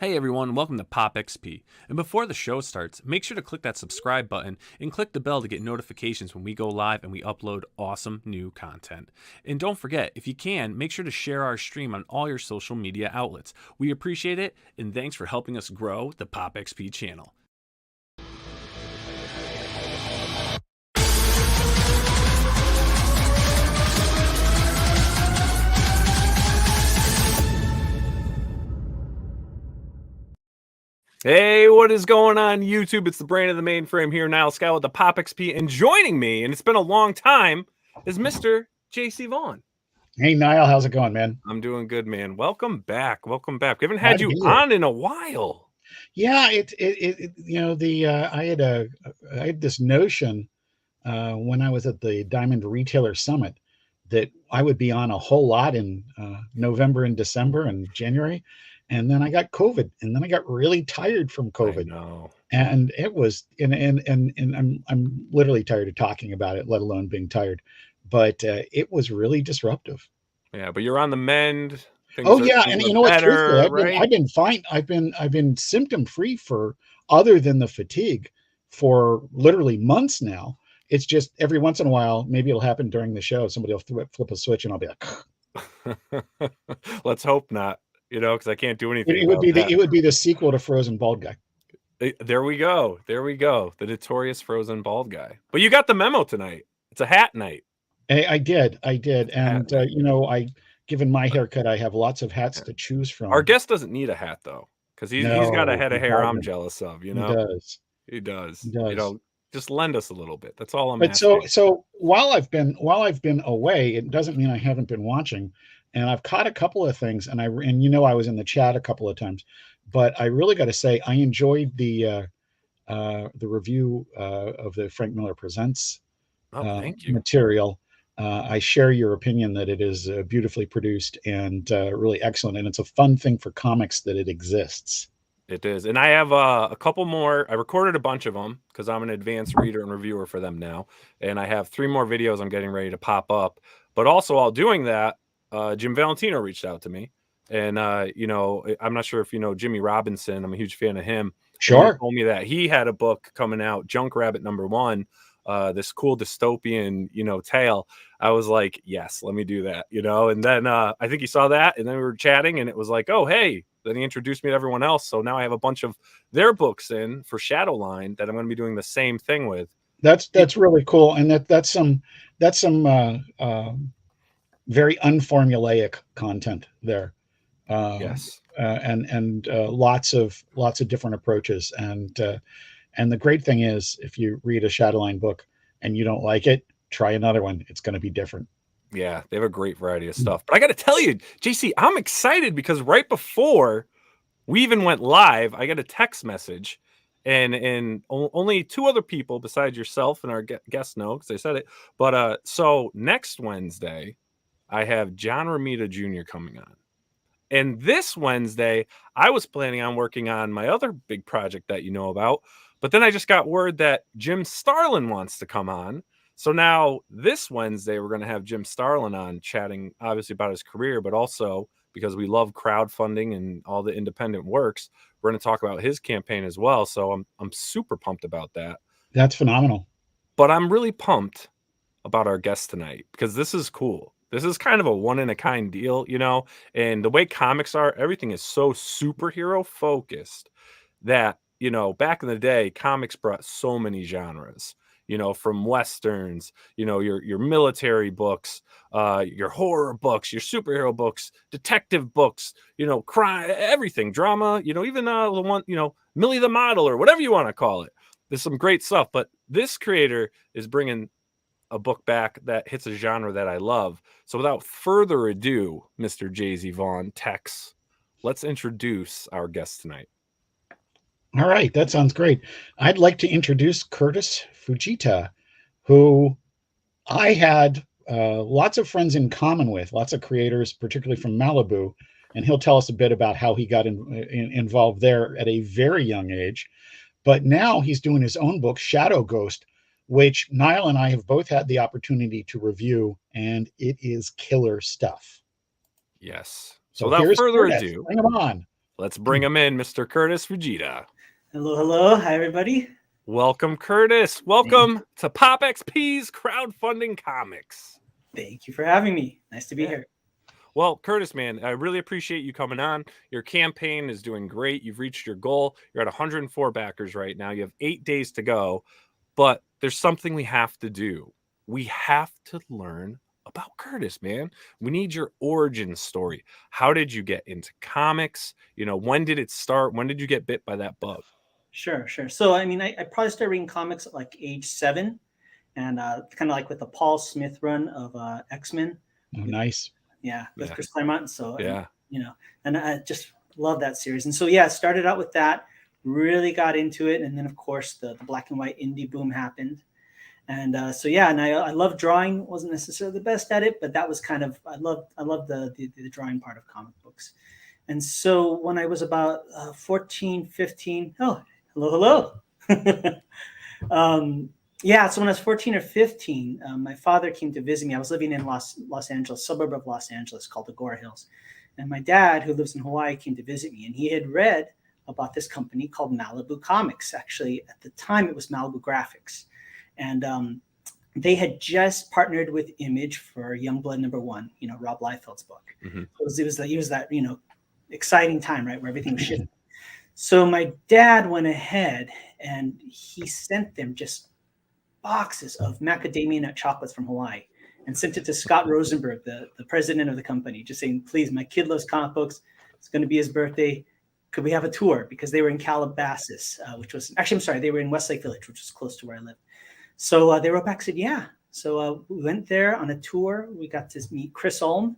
Hey everyone, welcome to POPXP. And before the show starts, make sure to click that subscribe button and click the bell to get notifications when we go live and we upload awesome new content. And don't forget, if you can, make sure to share our stream on all your social media outlets. We appreciate it, and thanks for helping us grow the POPXP channel. Hey, what is going on YouTube? It's the brain of the mainframe here, Niall Scott with the POPXP, and joining me, and it's been a long time, is Mr. JC Vaughn. Hey Niall, how's it going, man? I'm doing good, man. Welcome back. Welcome back. We haven't had you on in a while. Yeah, I had this notion when I was at the Diamond Retailer Summit that I would be on a whole lot in November and December and January. And then I got COVID, and then I got really tired from COVID. I know. And it was, and I'm literally tired of talking about it, let alone being tired. But it was really disruptive. Yeah, but you're on the mend. And you know what's truthful? I've been fine. I've been symptom free for other than the fatigue for literally months now. It's just every once in a while, maybe it'll happen during the show. Somebody will flip a switch, and I'll be like, "Let's hope not." You know, because I can't do anything. It would be the sequel to Frozen Bald Guy. There we go. There we go. The notorious Frozen Bald Guy. But you got the memo tonight. It's a hat night. I did. And given my haircut, I have lots of hats to choose from. Our guest doesn't need a hat though, because he's got a head of hair I'm jealous of. You know, he does. You know, just lend us a little bit. That's all I'm asking. So while I've been away, it doesn't mean I haven't been watching. And I've caught a couple of things, and I was in the chat a couple of times, but I really got to say I enjoyed the review of the Frank Miller Presents material. I share your opinion that it is beautifully produced and really excellent, and it's a fun thing for comics that it exists. It is, and I have a couple more. I recorded a bunch of them because I'm an advanced reader and reviewer for them now, and I have 3 more videos I'm getting ready to pop up. But also, while doing that, Jim Valentino reached out to me, and I'm not sure if you know Jimmy Robinson. I'm a huge fan of him. Sure. He told me that he had a book coming out, Junk Rabbit #1, this cool dystopian, tale. I was like, yes, let me do that, And then I think he saw that, and then we were chatting, and it was like, oh, hey. Then he introduced me to everyone else, so now I have a bunch of their books in for Shadowline that I'm going to be doing the same thing with. That's really cool, and that's some very unformulaic content there. Yes. And lots of different approaches. And the great thing is, if you read a Shadowline book and you don't like it, try another one. It's going to be different. Yeah, they have a great variety of stuff. But I got to tell you, JC, I'm excited because right before we even went live, I got a text message, and only 2 other people besides yourself and our guest know, because they said it. But so next Wednesday, I have John Romita Jr. coming on. And this Wednesday, I was planning on working on my other big project that you know about. But then I just got word that Jim Starlin wants to come on. So now this Wednesday, we're going to have Jim Starlin on chatting, obviously, about his career, but also because we love crowdfunding and all the independent works, we're going to talk about his campaign as well. So I'm super pumped about that. That's phenomenal. But I'm really pumped about our guest tonight because this is cool. This is kind of a one-in-a-kind deal, and the way comics are, everything is so superhero focused that, back in the day, comics brought so many genres, from Westerns, your military books, your horror books, your superhero books, detective books, crime, everything, drama, even the one, Millie the Model or whatever you want to call it. There's some great stuff, but this creator is bringing a book back that hits a genre that I love. So without further ado, Mr. Jay-Z Vaughn, Tex, let's introduce our guest tonight. All right, that sounds great. I'd like to introduce Kurtis Fujita, who I had lots of friends in common with, lots of creators, particularly from Malibu, and he'll tell us a bit about how he got involved there at a very young age. But now he's doing his own book, Shadow Ghost, which Niall and I have both had the opportunity to review, and it is killer stuff. Yes. So without further ado, bring him on. Let's bring him in, Mr. Kurtis Fujita. Hello, hello. Hi, everybody. Welcome, Kurtis. Welcome to POPXP's crowdfunding comics. Thank you for having me. Nice to be here. Well, Kurtis, man, I really appreciate you coming on. Your campaign is doing great. You've reached your goal. You're at 104 backers right now. You have 8 days to go, but there's something we have to do. We have to learn about Kurtis, man. We need your origin story. How did you get into comics? You know, when did it start? When did you get bit by that bug? Sure. So, I mean, I probably started reading comics at like age 7, and kind of like with the Paul Smith run of X-Men. Oh, nice. Yeah, with Chris Claremont. So, yeah, and I just love that series. And so, yeah, started out with that, really got into it. And then, of course, the black and white indie boom happened. And so, yeah, and I love drawing. Wasn't necessarily the best at it, but that was kind of, I love the drawing part of comic books. And so when I was about 14, 15, hello. Yeah, so when I was 14 or 15, my father came to visit me. I was living in Los Angeles, suburb of Los Angeles called the Gore Hills. And my dad, who lives in Hawaii, came to visit me. And he had read about this company called Malibu Comics. Actually, at the time, it was Malibu Graphics. And they had just partnered with Image for Youngblood #1, Rob Liefeld's book. Mm-hmm. So it was that, exciting time, right, where everything was shifting. So my dad went ahead and he sent them just boxes of macadamia nut chocolates from Hawaii and sent it to Scott Rosenberg, the president of the company, just saying, please, my kid loves comic books. It's going to be his birthday. Could we have a tour? Because they were in Calabasas, which was actually, I'm sorry, they were in Westlake Village, which was close to where I lived. So they wrote back, said, yeah. So we went there on a tour. We got to meet Chris Ulm,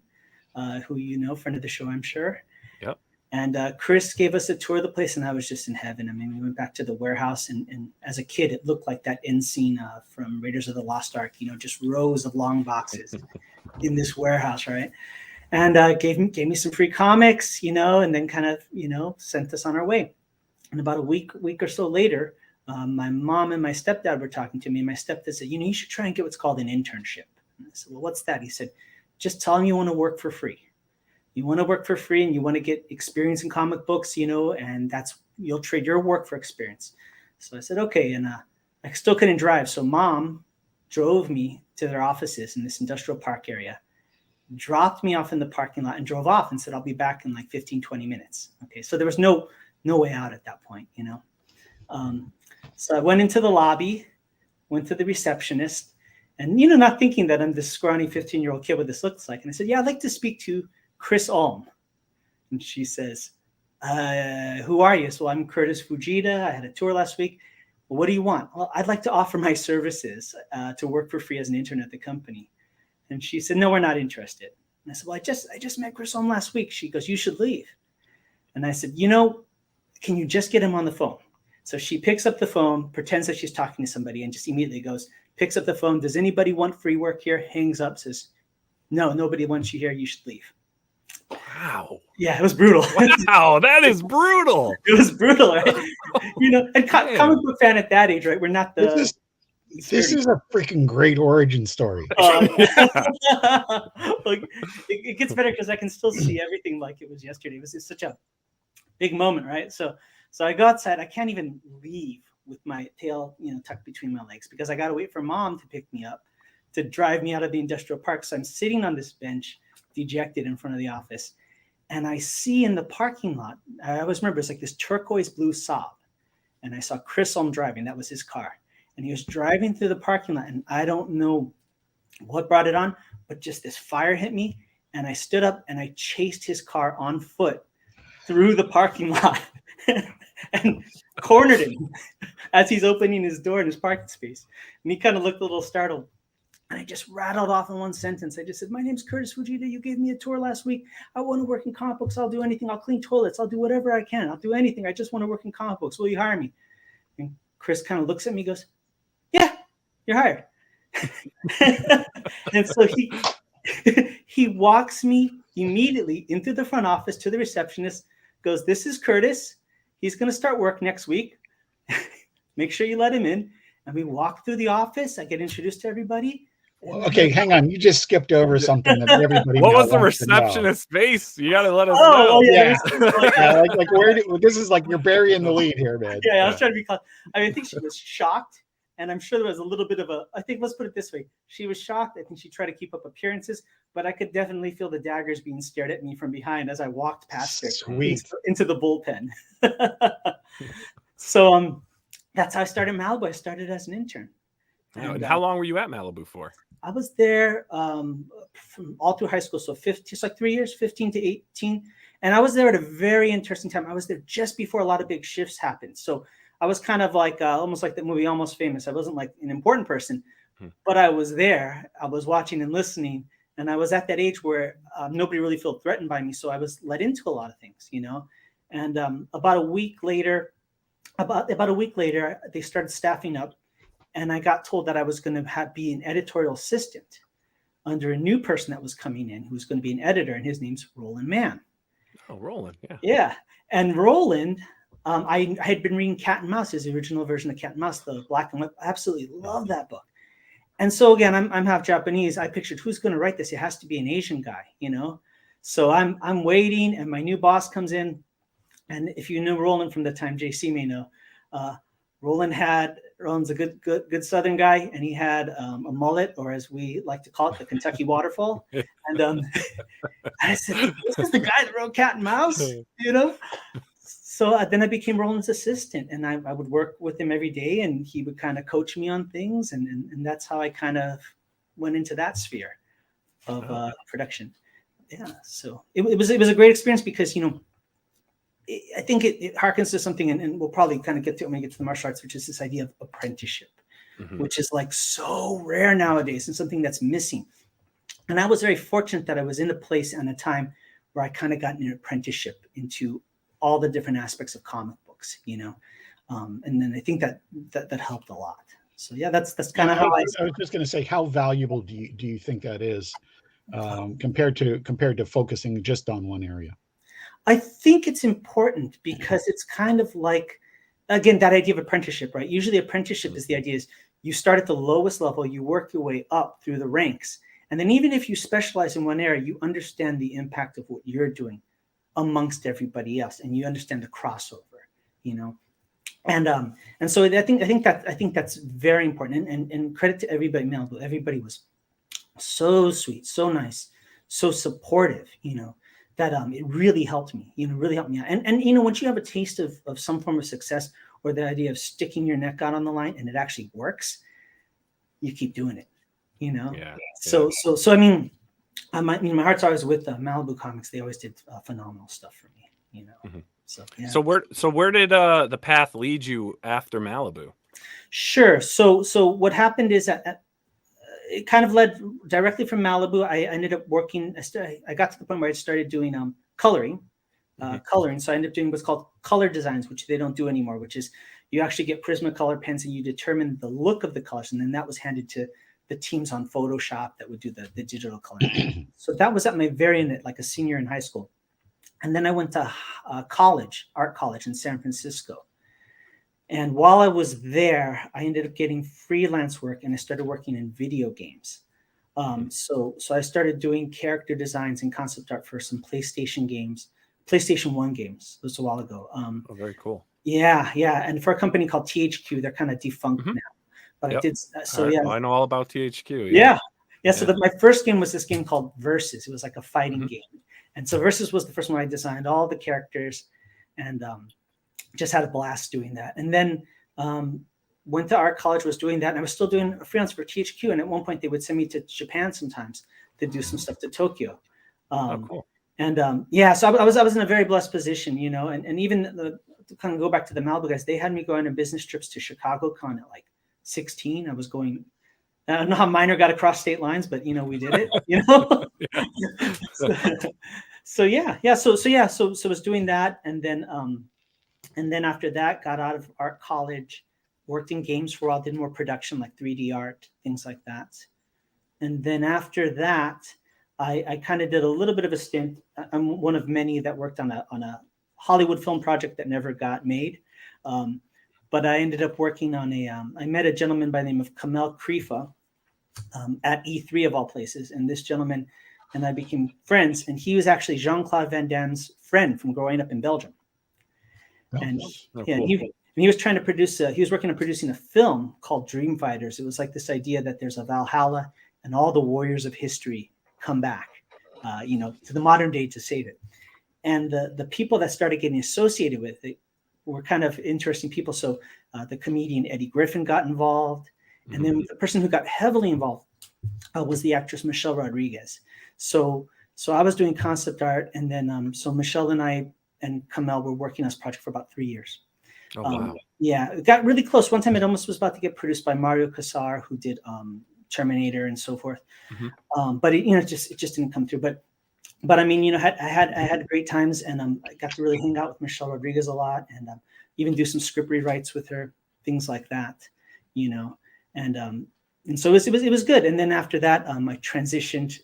who friend of the show, I'm sure. Yep. And Chris gave us a tour of the place, and I was just in heaven. I mean, we went back to the warehouse, and as a kid, it looked like that end scene from Raiders of the Lost Ark, just rows of long boxes in this warehouse, right? And gave me some free comics, and then kind of, sent us on our way. And about a week or so later, my mom and my stepdad were talking to me, and my stepdad said, you should try and get what's called an internship. And I said, well, what's that? He said, just tell them you want to work for free. You want to work for free and you want to get experience in comic books, and you'll trade your work for experience. So I said, okay. And I still couldn't drive. So Mom drove me to their offices in this industrial park area, dropped me off in the parking lot and drove off and said, I'll be back in like 15, 20 minutes. Okay. So there was no way out at that point, So I went into the lobby, went to the receptionist, and, not thinking that I'm this scrawny 15-year-old kid what this looks like. And I said, yeah, I'd like to speak to Chris Ulm. And she says, who are you? So I'm Kurtis Fujita. I had a tour last week. Well, what do you want? Well, I'd like to offer my services to work for free as an intern at the company. And she said, no, we're not interested. And I said, well, I just met Chris Ulm last week. She goes, you should leave. And I said, can you just get him on the phone? So she picks up the phone, pretends that she's talking to somebody, and just immediately picks up the phone. Does anybody want free work here? Hangs up, says, no, nobody wants you here. You should leave. Wow. Yeah, it was brutal. Wow, that is brutal. It was brutal, right? And comic book fan at that age, right? We're not the. This is a freaking great origin story. Like, it gets better because I can still see everything like it was yesterday. It was just such a big moment, right? So I go outside. I can't even leave with my tail, tucked between my legs because I got to wait for Mom to pick me up to drive me out of the industrial park. So I'm sitting on this bench, dejected in front of the office. And I see in the parking lot, I always remember it's like this turquoise blue Saab. And I saw Chris Ulm driving. That was his car. And he was driving through the parking lot. And I don't know what brought it on, but just this fire hit me. And I stood up and I chased his car on foot through the parking lot and cornered him as he's opening his door in his parking space. And he kind of looked a little startled. And I just rattled off in one sentence. I just said, my name's Kurtis Fujita. You gave me a tour last week. I want to work in comic books. I'll do anything. I'll clean toilets. I'll do whatever I can. I'll do anything. I just want to work in comic books. Will you hire me? And Chris kind of looks at me and goes, yeah, you're hired. And so he walks me immediately into the front office to the receptionist, goes, this is Kurtis. He's going to start work next week. Make sure you let him in. And we walk through the office. I get introduced to everybody. Okay, hang on. You just skipped over something that everybody What now was the wants to know. receptionist's face? You got to let us Oh, know. oh yeah, Yeah. there was like, Yeah, like this is like you're burying the lead here, man. yeah, I was trying to be close. I mean, I think she was shocked, and I'm sure there was a little bit of a. I think let's put it this way: she was shocked. I think she tried to keep up appearances, but I could definitely feel the daggers being stared at me from behind as I walked past her Sweet. into the bullpen. So that's how I started Malibu. I started as an intern. And how long were you at Malibu for? I was there from all through high school, so 15, just like 3 years, 15 to 18. And I was there at a very interesting time. I was there just before a lot of big shifts happened. So I was kind of like almost like the movie Almost Famous. I wasn't like an important person, but I was there. I was watching and listening. And I was at that age where nobody really felt threatened by me. So I was let into a lot of things, you know. And about a week later, they started staffing up. And I got told that I was going to be an editorial assistant under a new person that was coming in, who was going to be an editor, and his name's Roland Mann. Oh, Roland, yeah. Yeah, and Roland, I had been reading Cat and Mouse, his original version of Cat and Mouse, the black and white. I absolutely love that book. And so again, I'm half Japanese. I pictured who's going to write this. It has to be an Asian guy, you know. So I'm waiting, and my new boss comes in, and if you knew Roland from the time, JC may know. Roland's a good Southern guy, and he had a mullet, or as we like to call it, the Kentucky waterfall. And I said, "This is the guy that wrote Cat and Mouse," you know. So then I became Roland's assistant, and I would work with him every day, and he would kind of coach me on things, and that's how I kind of went into that sphere of production. Yeah, so it was a great experience because, you know, I think it harkens to something, and we'll probably kind of get to it when we get to the martial arts, which is this idea of apprenticeship, which is like so rare nowadays and something that's missing. And I was very fortunate that I was in a place and a time where I kind of got an apprenticeship into all the different aspects of comic books, you know. And then I think that helped a lot. So yeah, that's kind of how I was just going to say, how valuable do you think that is compared to focusing just on one area? I think it's important because it's kind of like, again, that idea of apprenticeship, right? Usually apprenticeship is the idea is you start at the lowest level, you work your way up through the ranks. And then even if you specialize in one area, you understand the impact of what you're doing amongst everybody else. And you understand the crossover, you know? And so I think that's very important. And credit to everybody, Malibu. Everybody was so sweet, so nice, so supportive, you know. That it really helped me, really helped me out. And once you have a taste of some form of success, or the idea of sticking your neck out on the line and it actually works, you keep doing it, Yeah. So I mean, my heart's always with Malibu Comics. They always did phenomenal stuff for me, So yeah. So where did the path lead you after Malibu? Sure. So what happened is that it kind of led directly from Malibu. I ended up working. I got to the point where I started doing coloring. So I ended up doing what's called color designs, which they don't do anymore, which is you actually get Prismacolor pens and you determine the look of the colors. And then that was handed to the teams on Photoshop that would do the digital coloring. So that was at my very end, like a senior in high school. And then I went to art college in San Francisco. And while I was there, I ended up getting freelance work, and I started working in video games. So I started doing character designs and concept art for some PlayStation 1 games. This was a while ago. Oh, very cool. Yeah. And for a company called THQ, they're kind of defunct now. But I did. So yeah, I know all about THQ. Yeah. So my first game was this game called Versus. It was like a fighting game. And so Versus was the first one I designed all the characters, and just had a blast doing that. And then went to art college, was doing that, and I was still doing freelance for THQ. And at one point, they would send me to Japan sometimes to do some stuff to Tokyo. Cool. And so I was in a very blessed position, and even to kind of go back to the Malibu guys, they had me going on business trips to Chicago Con at like 16. I was going. I don't know how minor got across state lines, but we did it. So I was doing that, and then after that, got out of art college, worked in games for a while, did more production like 3D art, things like that. And then after that, I kind of did a little bit of a stint. I'm one of many that worked on a Hollywood film project that never got made. But I ended up working on I met a gentleman by the name of Kamel Krifa, at E3 of all places. And this gentleman and I became friends. And he was actually Jean-Claude Van Damme's friend from growing up in Belgium. And he was trying to produce, he was working on producing a film called Dream Fighters. It was like this idea that there's a Valhalla and all the warriors of history come back, to the modern day to save it. And the people that started getting associated with it were kind of interesting people. So the comedian Eddie Griffin got involved. And then the person who got heavily involved was the actress Michelle Rodriguez. So I was doing concept art. And then so Michelle and I and Kamel were working on this project for about 3 years. Oh, wow. Yeah, it got really close. One time it almost was about to get produced by Mario Casar, who did Terminator and so forth. But it just didn't come through. But I mean, I had great times, and I got to really hang out with Michelle Rodriguez a lot, and even do some script rewrites with her, things like that, and so it was good. And then after that, I transitioned.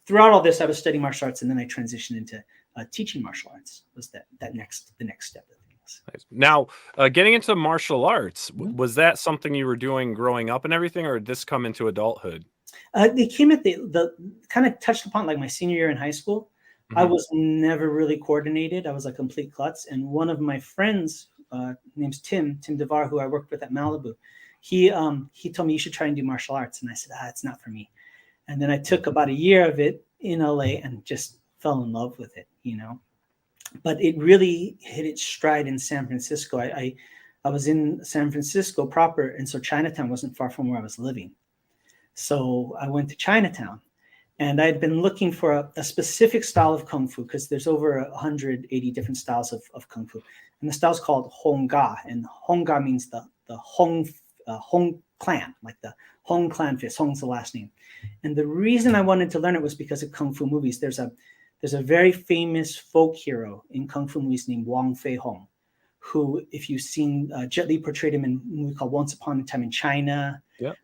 Throughout all this, I was studying martial arts, and then I transitioned into teaching martial arts. Was the next step of things. Nice. Now, getting into martial arts, was that something you were doing growing up and everything, or did this come into adulthood? They came at the kind of touched upon like my senior year in high school. I was never really coordinated. I was a complete klutz. And one of my friends, name's Tim DeVar, who I worked with at Malibu, he told me you should try and do martial arts. And I said, it's not for me. And then I took about a year of it in LA and just fell in love with it, But it really hit its stride in San Francisco. I was in San Francisco proper, and so Chinatown wasn't far from where I was living. So I went to Chinatown, and I'd been looking for a specific style of Kung Fu, because there's over 180 different styles of Kung Fu. And the style's called Hong Ga, and Hong Ga means the Hong clan, like the Hong clan fist. Hong's the last name. And the reason I wanted to learn it was because of Kung Fu movies. There's a very famous folk hero in Kung Fu movies named Wong Fei Hong, who, if you've seen, Jet Li portrayed him in a movie called Once Upon a Time in China. Yep.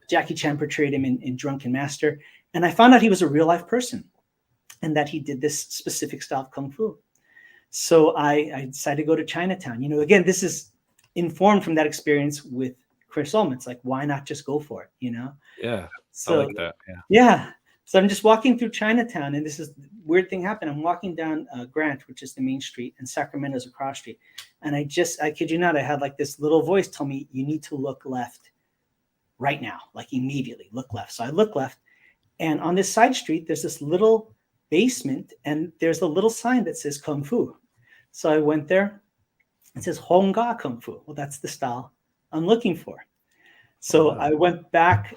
Jackie Chan portrayed him in Drunken Master. And I found out he was a real life person and that he did this specific style of Kung Fu. So I decided to go to Chinatown. Again, this is informed from that experience with Chris Ullman. It's like, why not just go for it, Yeah, so, I like that. Yeah. So I'm just walking through Chinatown, and this is weird thing happened. I'm walking down Grant, which is the main street, and Sacramento's a cross street. And I kid you not, I had like this little voice tell me, you need to look left right now, like immediately look left. So I look left, and on this side street, there's this little basement, and there's a little sign that says Kung Fu. So I went there. It says Hong Ga Kung Fu. Well, that's the style I'm looking for. So I went back,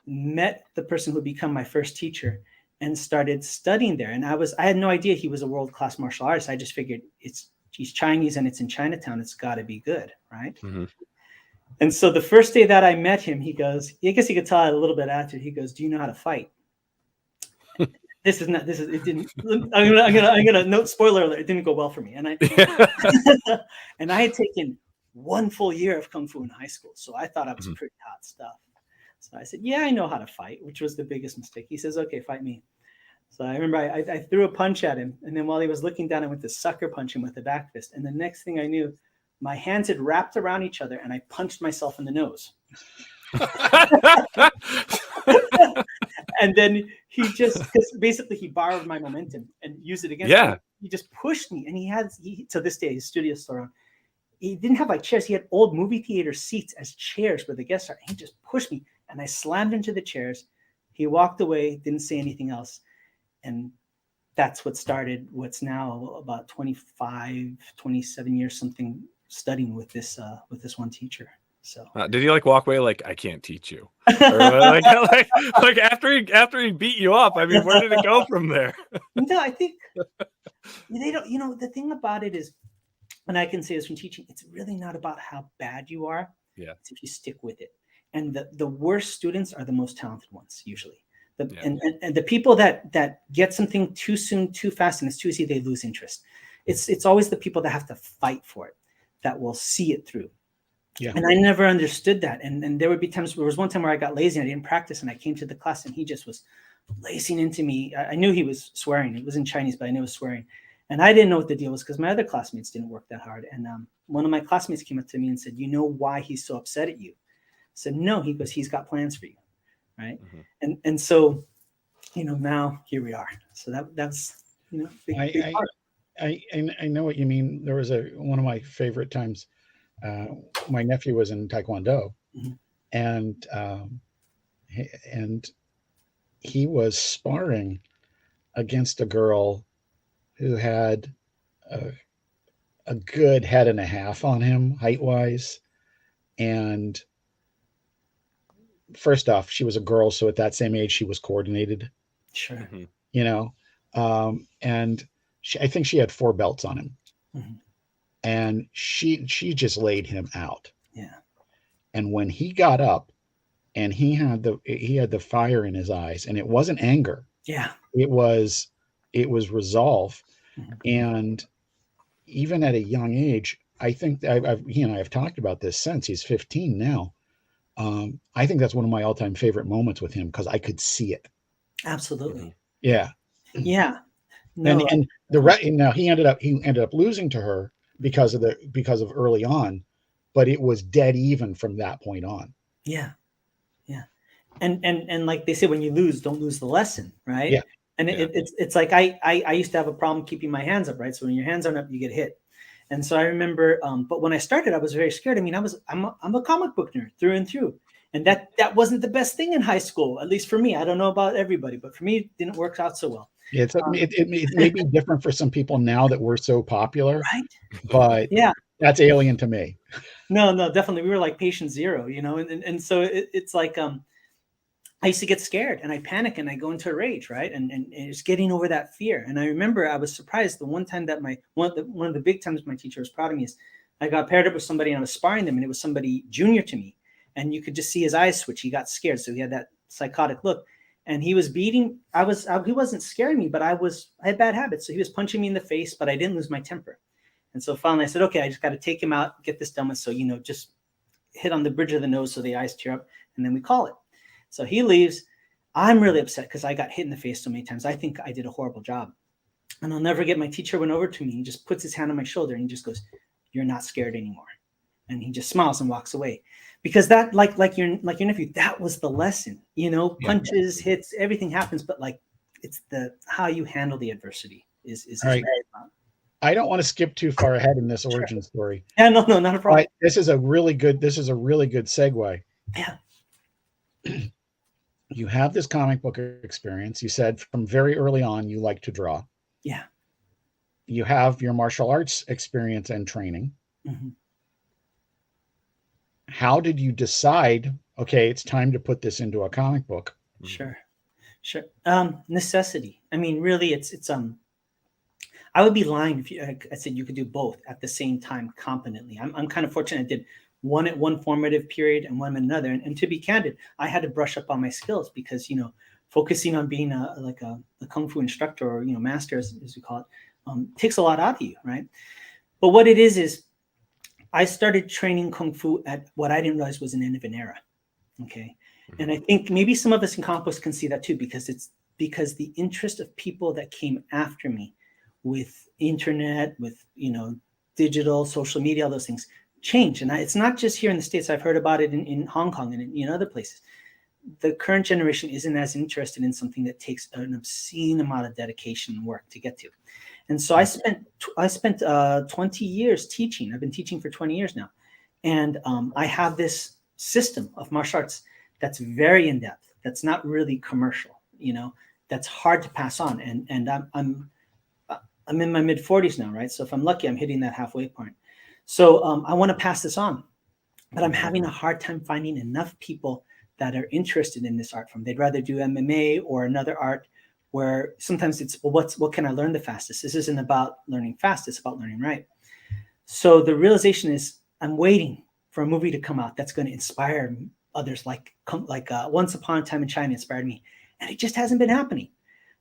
met the person who would become my first teacher, and started studying there. And I had no idea he was a world-class martial artist. I just figured he's Chinese and it's in Chinatown. It's got to be good, right? And so the first day that I met him, he goes, I guess you could tell a little bit after, he goes, do you know how to fight? It didn't, I'm gonna note, spoiler alert, it didn't go well for me. And and I had taken 1 full year of Kung Fu in high school. So I thought I was pretty hot stuff. So I said, yeah, I know how to fight, which was the biggest mistake. He says, okay, fight me. So I remember I threw a punch at him. And then while he was looking down, I went to sucker punch him with the back fist. And the next thing I knew, my hands had wrapped around each other and I punched myself in the nose. And then because basically he borrowed my momentum and used it against me. He just pushed me. And he to this day, his studio still on. He didn't have like chairs. He had old movie theater seats as chairs where the guests are. He just pushed me and I slammed into the chairs. He walked away, didn't say anything else. And that's what started what's now about 25, 27 years, something studying with this one teacher. So did he like walk away like, I can't teach you? Or like after he beat you up, I mean, where did it go from there? No, I think they don't, the thing about it is, and I can say this from teaching, it's really not about how bad you are. Yeah. It's if you stick with it. And the worst students are the most talented ones, usually. And the people that get something too soon, too fast, and it's too easy, they lose interest. It's always the people that have to fight for it that will see it through. Yeah. And I never understood that. And there would be times, there was one time where I got lazy and I didn't practice, and I came to the class and he just was lacing into me. I knew he was swearing. It was in Chinese, but I knew he was swearing. And I didn't know what the deal was because my other classmates didn't work that hard. And one of my classmates came up to me and said, you know why he's so upset at you? I said, no. He goes, he's got plans for you. right? Mhm. And so, now here we are. So that's big I, part. I know what you mean. There was one of my favorite times. Uh, my nephew was in Taekwondo, Mhm. and and he was sparring against a girl who had a, a good head and a half on him height wise. And first off, she was a girl, so at that same age, she was coordinated, Sure. Mhm. you know. And I think she had 4 belts on him, Mhm. and she just laid him out. Yeah. And when he got up, and he had the fire in his eyes, and it wasn't anger, Yeah. it was resolve. Mhm. And even at a young age, I think he and I have talked about this since he's 15 now. I think that's one of my all-time favorite moments with him because I could see it. Absolutely. Mhm. Yeah. Yeah. and No. and now he ended up losing to her because of early on, but it was dead even from that point on. Yeah. Yeah. And like they say, when you lose, don't lose the lesson, right? Yeah. And Yeah. it's like I used to have a problem keeping my hands up, right? So when your hands aren't up, you get hit. And so I remember, but when I started, I was very scared. I mean, I'm a comic book nerd through and through, and that wasn't the best thing in high school, at least for me. I don't know about everybody, but for me, it didn't work out so well. Yeah, Um, it may be different for some people now that we're so popular, right? but Yeah. that's alien to me. No, definitely. We were like patient zero, and so it's like I used to get scared and I panic and I go into a rage, right? And it's getting over that fear. And I remember I was surprised the one time that one of the big times my teacher was proud of me is I got paired up with somebody and I was sparring them, and it was somebody junior to me, and you could just see his eyes switch. He got scared, so he had that psychotic look, and he was beating. He wasn't scaring me, but I had bad habits, so he was punching me in the face, but I didn't lose my temper. And so finally I said, okay, I just got to take him out, get this done with. So just hit on the bridge of the nose so the eyes tear up, and then we call it. So he leaves. I'm really upset because I got hit in the face so many times. I think I did a horrible job. And I'll never forget, my teacher went over to me and just puts his hand on my shoulder and he just goes, "You're not scared anymore." And he just smiles and walks away. Because that, like your nephew, that was the lesson. Yeah. Punches, hits, everything happens, but it's the how you handle the adversity is All right. I don't want to skip too far ahead in this origin story. Yeah, no, not a problem. But this is a really good segue. Yeah. You have this comic book experience. You said from very early on you like to draw. Yeah. You have your martial arts experience and training. Mm-hmm. How did you decide, okay, it's time to put this into a comic book? Sure. Necessity. I mean, really, it's I would be lying if I said you could do both at the same time competently. I'm kind of fortunate. I did one at one formative period and one at another. And to be candid, I had to brush up on my skills because, focusing on being a Kung Fu instructor or, master, as we call it, takes a lot out of you, right? But what it is I started training Kung Fu at what I didn't realize was an end of an era. Okay. Mhm. And I think maybe some of us in comic books can see that too, because the interest of people that came after me with internet, with, digital, social media, all those things change. And it's not just here in the States. I've heard about it in Hong Kong and in other places. The current generation isn't as interested in something that takes an obscene amount of dedication and work to get to. And so I spent 20 years teaching. I've been teaching for 20 years now. And I have this system of martial arts that's very in-depth, that's not really commercial, that's hard to pass on. And I'm in my mid 40s now, right? So if I'm lucky, I'm hitting that halfway point. So I want to pass this on, but I'm having a hard time finding enough people that are interested in this art form. They'd rather do MMA or another art where sometimes it's, well, what can I learn the fastest? This isn't about learning fast, it's about learning right. So the realization is I'm waiting for a movie to come out that's going to inspire others like Once Upon a Time in China inspired me. And it just hasn't been happening.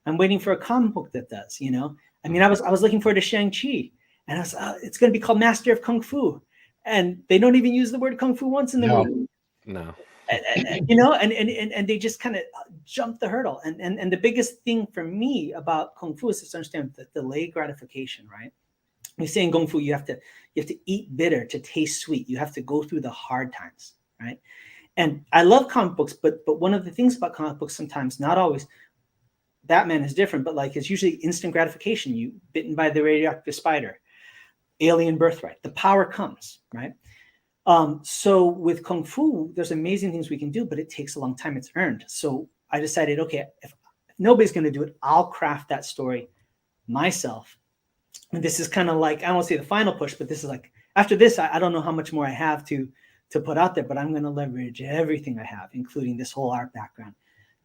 I'm waiting for a comic book that does, I mean, I was looking forward to Shang-Chi, and I was, it's going to be called Master of Kung Fu. And they don't even use the word Kung Fu once in the movie. No. And they just kind of jumped the hurdle. And the biggest thing for me about Kung Fu is to understand the delayed gratification, right? We say in Kung Fu, you have to eat bitter to taste sweet. You have to go through the hard times, right? And I love comic books, but one of the things about comic books sometimes, not always, Batman is different, but like it's usually instant gratification. You bitten by the radioactive spider, alien birthright. The power comes, right? So with Kung Fu, there's amazing things we can do, but it takes a long time. It's earned. So I decided, okay, if nobody's going to do it, I'll craft that story myself. And this is kind of like, I won't say the final push, but this is like, after this, I don't know how much more I have to put out there, but I'm going to leverage everything I have, including this whole art background,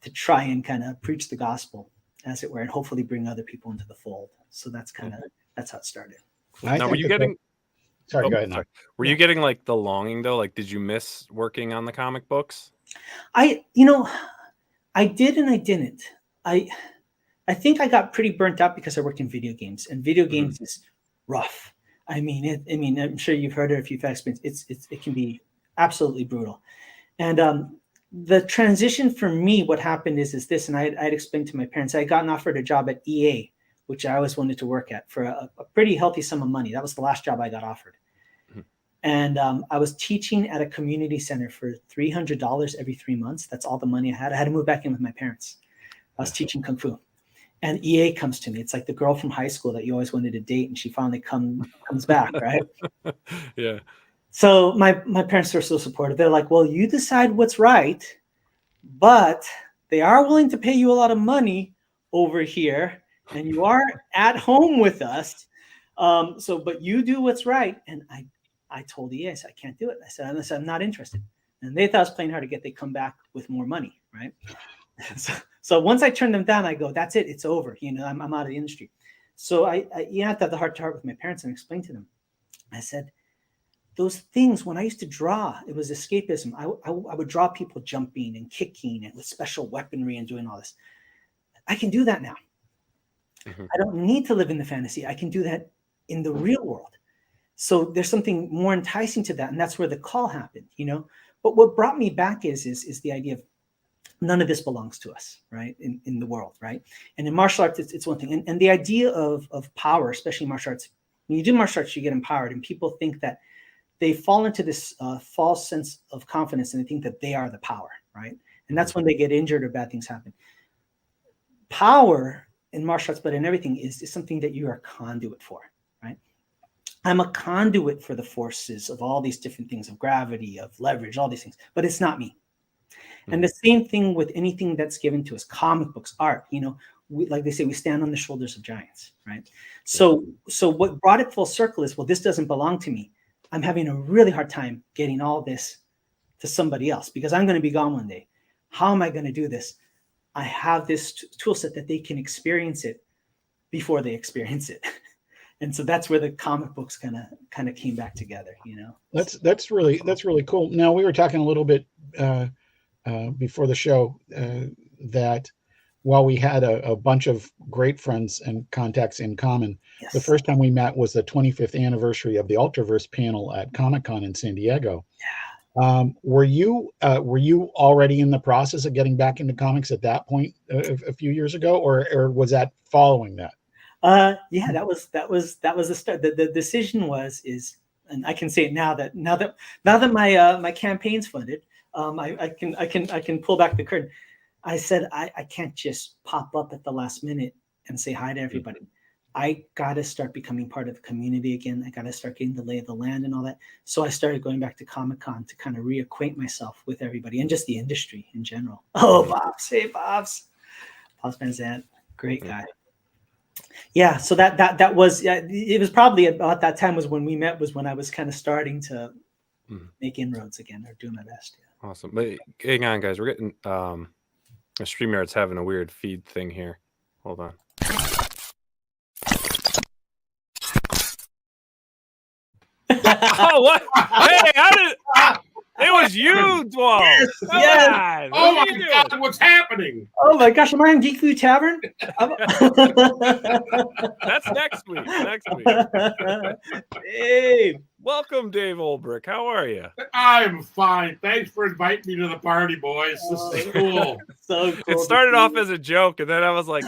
to try and kind of preach the gospel, as it were, and hopefully bring other people into the fold. So that's how it started. Now, were you getting... Sorry, go ahead. Sorry. Were you getting like the longing though? Like, did you miss working on the comic books? I did and I didn't. I think I got pretty burnt out because I worked in video games, and video games is rough. I mean, I'm sure you've heard it if you've had experience. It can be absolutely brutal. And the transition for me, what happened is this, and I'd explained to my parents, I had gotten offered a job at EA, which I always wanted to work at, for a pretty healthy sum of money. That was the last job I got offered. And I was teaching at a community center for $300 every 3 months. That's all the money I had. I had to move back in with my parents. I was teaching Kung Fu. And EA comes to me. It's like the girl from high school that you always wanted to date, and she finally comes back, right? Yeah. So my parents are so supportive. They're like, well, you decide what's right, but they are willing to pay you a lot of money over here, and you are at home with us. But you do what's right. And I told EA, I said, I can't do it. I said, I'm not interested. And they thought I was playing hard to get, they come back with more money, right? So once I turned them down, I go, that's it. It's over. I'm out of the industry. So I had to have the heart to heart with my parents and explain to them. I said, those things, when I used to draw, it was escapism. I would draw people jumping and kicking and with special weaponry and doing all this. I can do that now. I don't need to live in the fantasy. I can do that in the real world. So there's something more enticing to that. And that's where the call happened, But what brought me back is the idea of none of this belongs to us, right? In the world, right? And in martial arts, it's one thing. And the idea of power, especially martial arts, when you do martial arts, you get empowered. And people think that they fall into this false sense of confidence, and they think that they are the power, right? And that's when they get injured or bad things happen. Power in martial arts, but in everything, is something that you are a conduit for, right? I'm a conduit for the forces of all these different things, of gravity, of leverage, all these things, but it's not me. And the same thing with anything that's given to us, comic books, art, like they say, we stand on the shoulders of giants, right? So what brought it full circle is, well, this doesn't belong to me. I'm having a really hard time getting all this to somebody else because I'm going to be gone one day. How am I going to do this? I have this tool set that they can experience it before they experience it. And so that's where the comic books kind of came back together, That's really cool. Now, we were talking a little bit before the show that while we had a bunch of great friends and contacts in common, yes. The first time we met was the 25th anniversary of the Ultraverse panel at Comic-Con in San Diego. Yeah. Were you already in the process of getting back into comics at that point a few years ago, or was that following that? Yeah, that was the start. The decision is, and I can say it now that my campaign's funded, I can pull back the curtain. I said I can't just pop up at the last minute and say hi to everybody. I got to start becoming part of the community again. I got to start getting the lay of the land and all that. So I started going back to Comic-Con to kind of reacquaint myself with everybody and just the industry in general. Oh, Bobs. Hey, Bobs. Bobs Van Zandt. Great guy. Yeah. So that was, it was probably about that time was when we met, was when I was kind of starting to make inroads again, or do my best. Yeah. Awesome. But hang on, guys. We're getting, StreamYard's having a weird feed thing here. Hold on. Oh, what? Hey, it was you, Dwell. Yes. Oh my God, what's happening? Oh my gosh, am I in Geek Food Tavern? That's next week. Hey, welcome, Dave Olbrich. How are you? I'm fine. Thanks for inviting me to the party, boys. This is cool. So cool. It started off as a joke, and then I was like,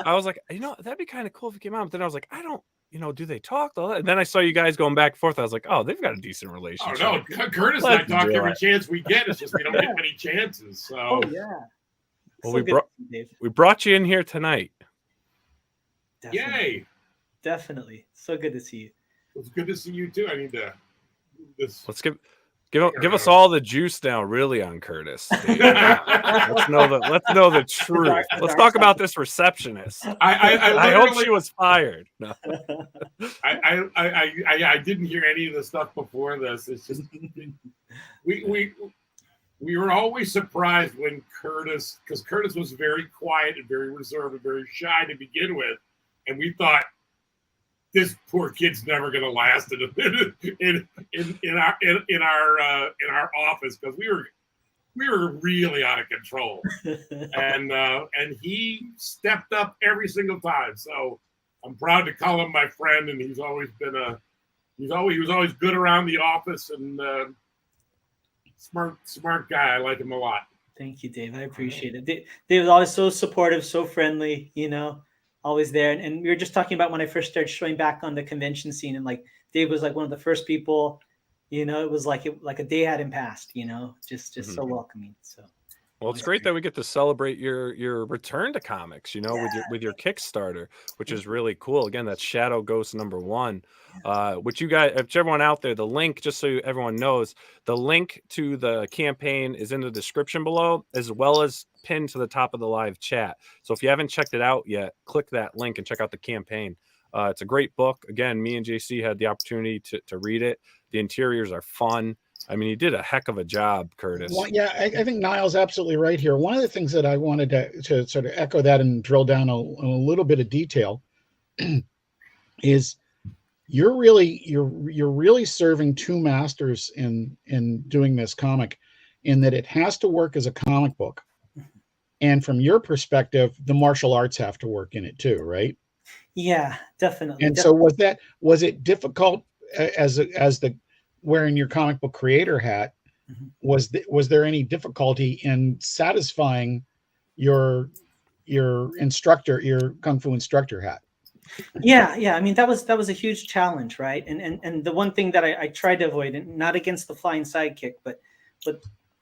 that'd be kind of cool if you came out. But then I was like, I don't do they talk? And then I saw you guys going back and forth. I was like, oh, they've got a decent Oh relationship. no, Curtis and I talk every chance we get. It's just we don't get many chances. So Oh yeah. Well, So we brought you in here tonight. Definitely. Yay! Definitely. So good to see you. It's good to see you too. I need to. Let's give us all the juice now, really, on Curtis. Let's know the truth. Let's talk about this receptionist. I hope she was fired. No. I didn't hear any of the stuff before this. It's just we were always surprised when Curtis, because Curtis was very quiet and very reserved and very shy to begin with, and we thought, this poor kid's never going to last in our office, because we were really out of control, and he stepped up every single time. So I'm proud to call him my friend, and he's always been he was always good around the office, and smart guy. I like him a lot. Thank you, Dave. I appreciate it. Dave was always so supportive, so friendly. Always there. And we were just talking about when I first started showing back on the convention scene, and like Dave was like one of the first people, it was like a day hadn't passed, just so welcoming. So well, it's great that we get to celebrate your return to comics, with your Kickstarter, which is really cool. Again, that's Shadow Ghost #1, which you guys, if everyone out there, the link, just so everyone knows, the link to the campaign is in the description below, as well as pinned to the top of the live chat. So if you haven't checked it out yet, click that link and check out the campaign. It's a great book. Again, me and JC had the opportunity to read it. The interiors are fun. I mean, you did a heck of a job, Curtis. Well, yeah, I think Niall's absolutely right here. One of the things that I wanted to sort of echo that and drill down a little bit of detail is you're really serving two masters in doing this comic, in that it has to work as a comic book, and from your perspective, the martial arts have to work in it too, right? Yeah, definitely. And so was it difficult as wearing your comic book creator hat? Was there any difficulty in satisfying your instructor, your Kung Fu instructor hat? Yeah. I mean, that was a huge challenge, right? And the one thing that I tried to avoid, and not against the flying sidekick, but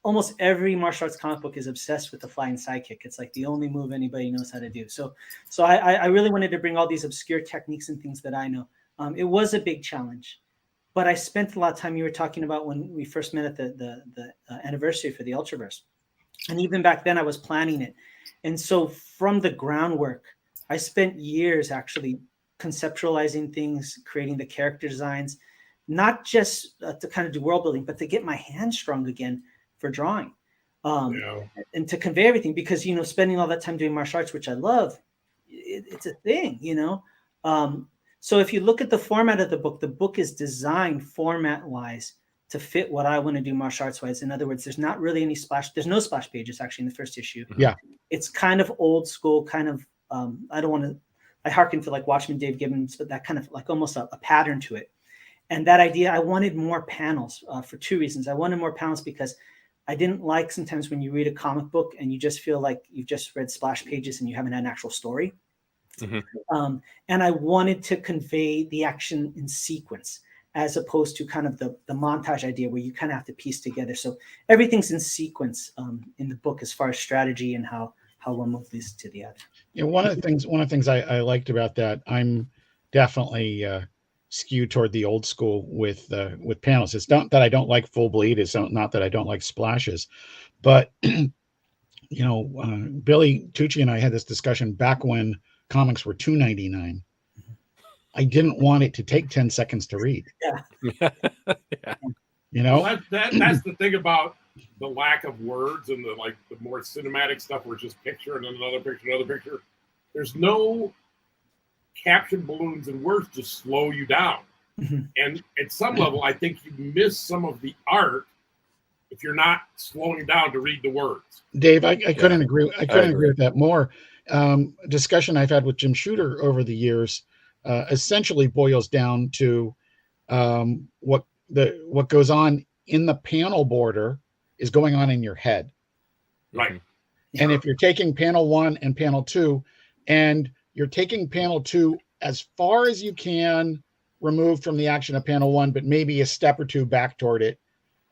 almost every martial arts comic book is obsessed with the flying sidekick. It's like the only move anybody knows how to do. So I really wanted to bring all these obscure techniques and things that I know. It was a big challenge, but I spent a lot of time. You were talking about when we first met at the anniversary for the Ultraverse, and even back then I was planning it. And so from the groundwork, I spent years actually conceptualizing things, creating the character designs, not just to kind of do world building, but to get my hands strong again for drawing, and to convey everything, because spending all that time doing martial arts, which I love, it's a thing. So if you look at the format of the book is designed format wise to fit what I want to do martial arts wise. In other words, there's not really any splash. There's no splash pages actually in the first issue. Yeah, it's kind of old school, kind of. I hearken to like Watchmen, Dave Gibbons, but that kind of like almost a pattern to it. And that idea, I wanted more panels for two reasons. I wanted more panels because I didn't like sometimes when you read a comic book and you just feel like you've just read splash pages and you haven't had an actual story. And I wanted to convey the action in sequence, as opposed to kind of the montage idea where you kind of have to piece together. So everything's in sequence in the book as far as strategy and how one move leads to the other. One of the things I liked about that, I'm definitely skewed toward the old school with panels. It's not that I don't like full bleed. It's not that I don't like splashes, but Billy Tucci and I had this discussion back when comics were $2.99. I didn't want it to take 10 seconds to read. Yeah. Well, that's the thing about the lack of words and the more cinematic stuff where it's just picture and another picture. There's no caption balloons and words to slow you down. And at some level, I think you miss some of the art if you're not slowing down to read the words. Dave, I couldn't agree. I couldn't agree with that more. Discussion I've had with Jim Shooter over the years essentially boils down to what goes on in the panel border is going on in your head. Right. And if you're taking panel 1 and panel 2, and you're taking panel 2 as far as you can removed from the action of panel 1, but maybe a step or two back toward it,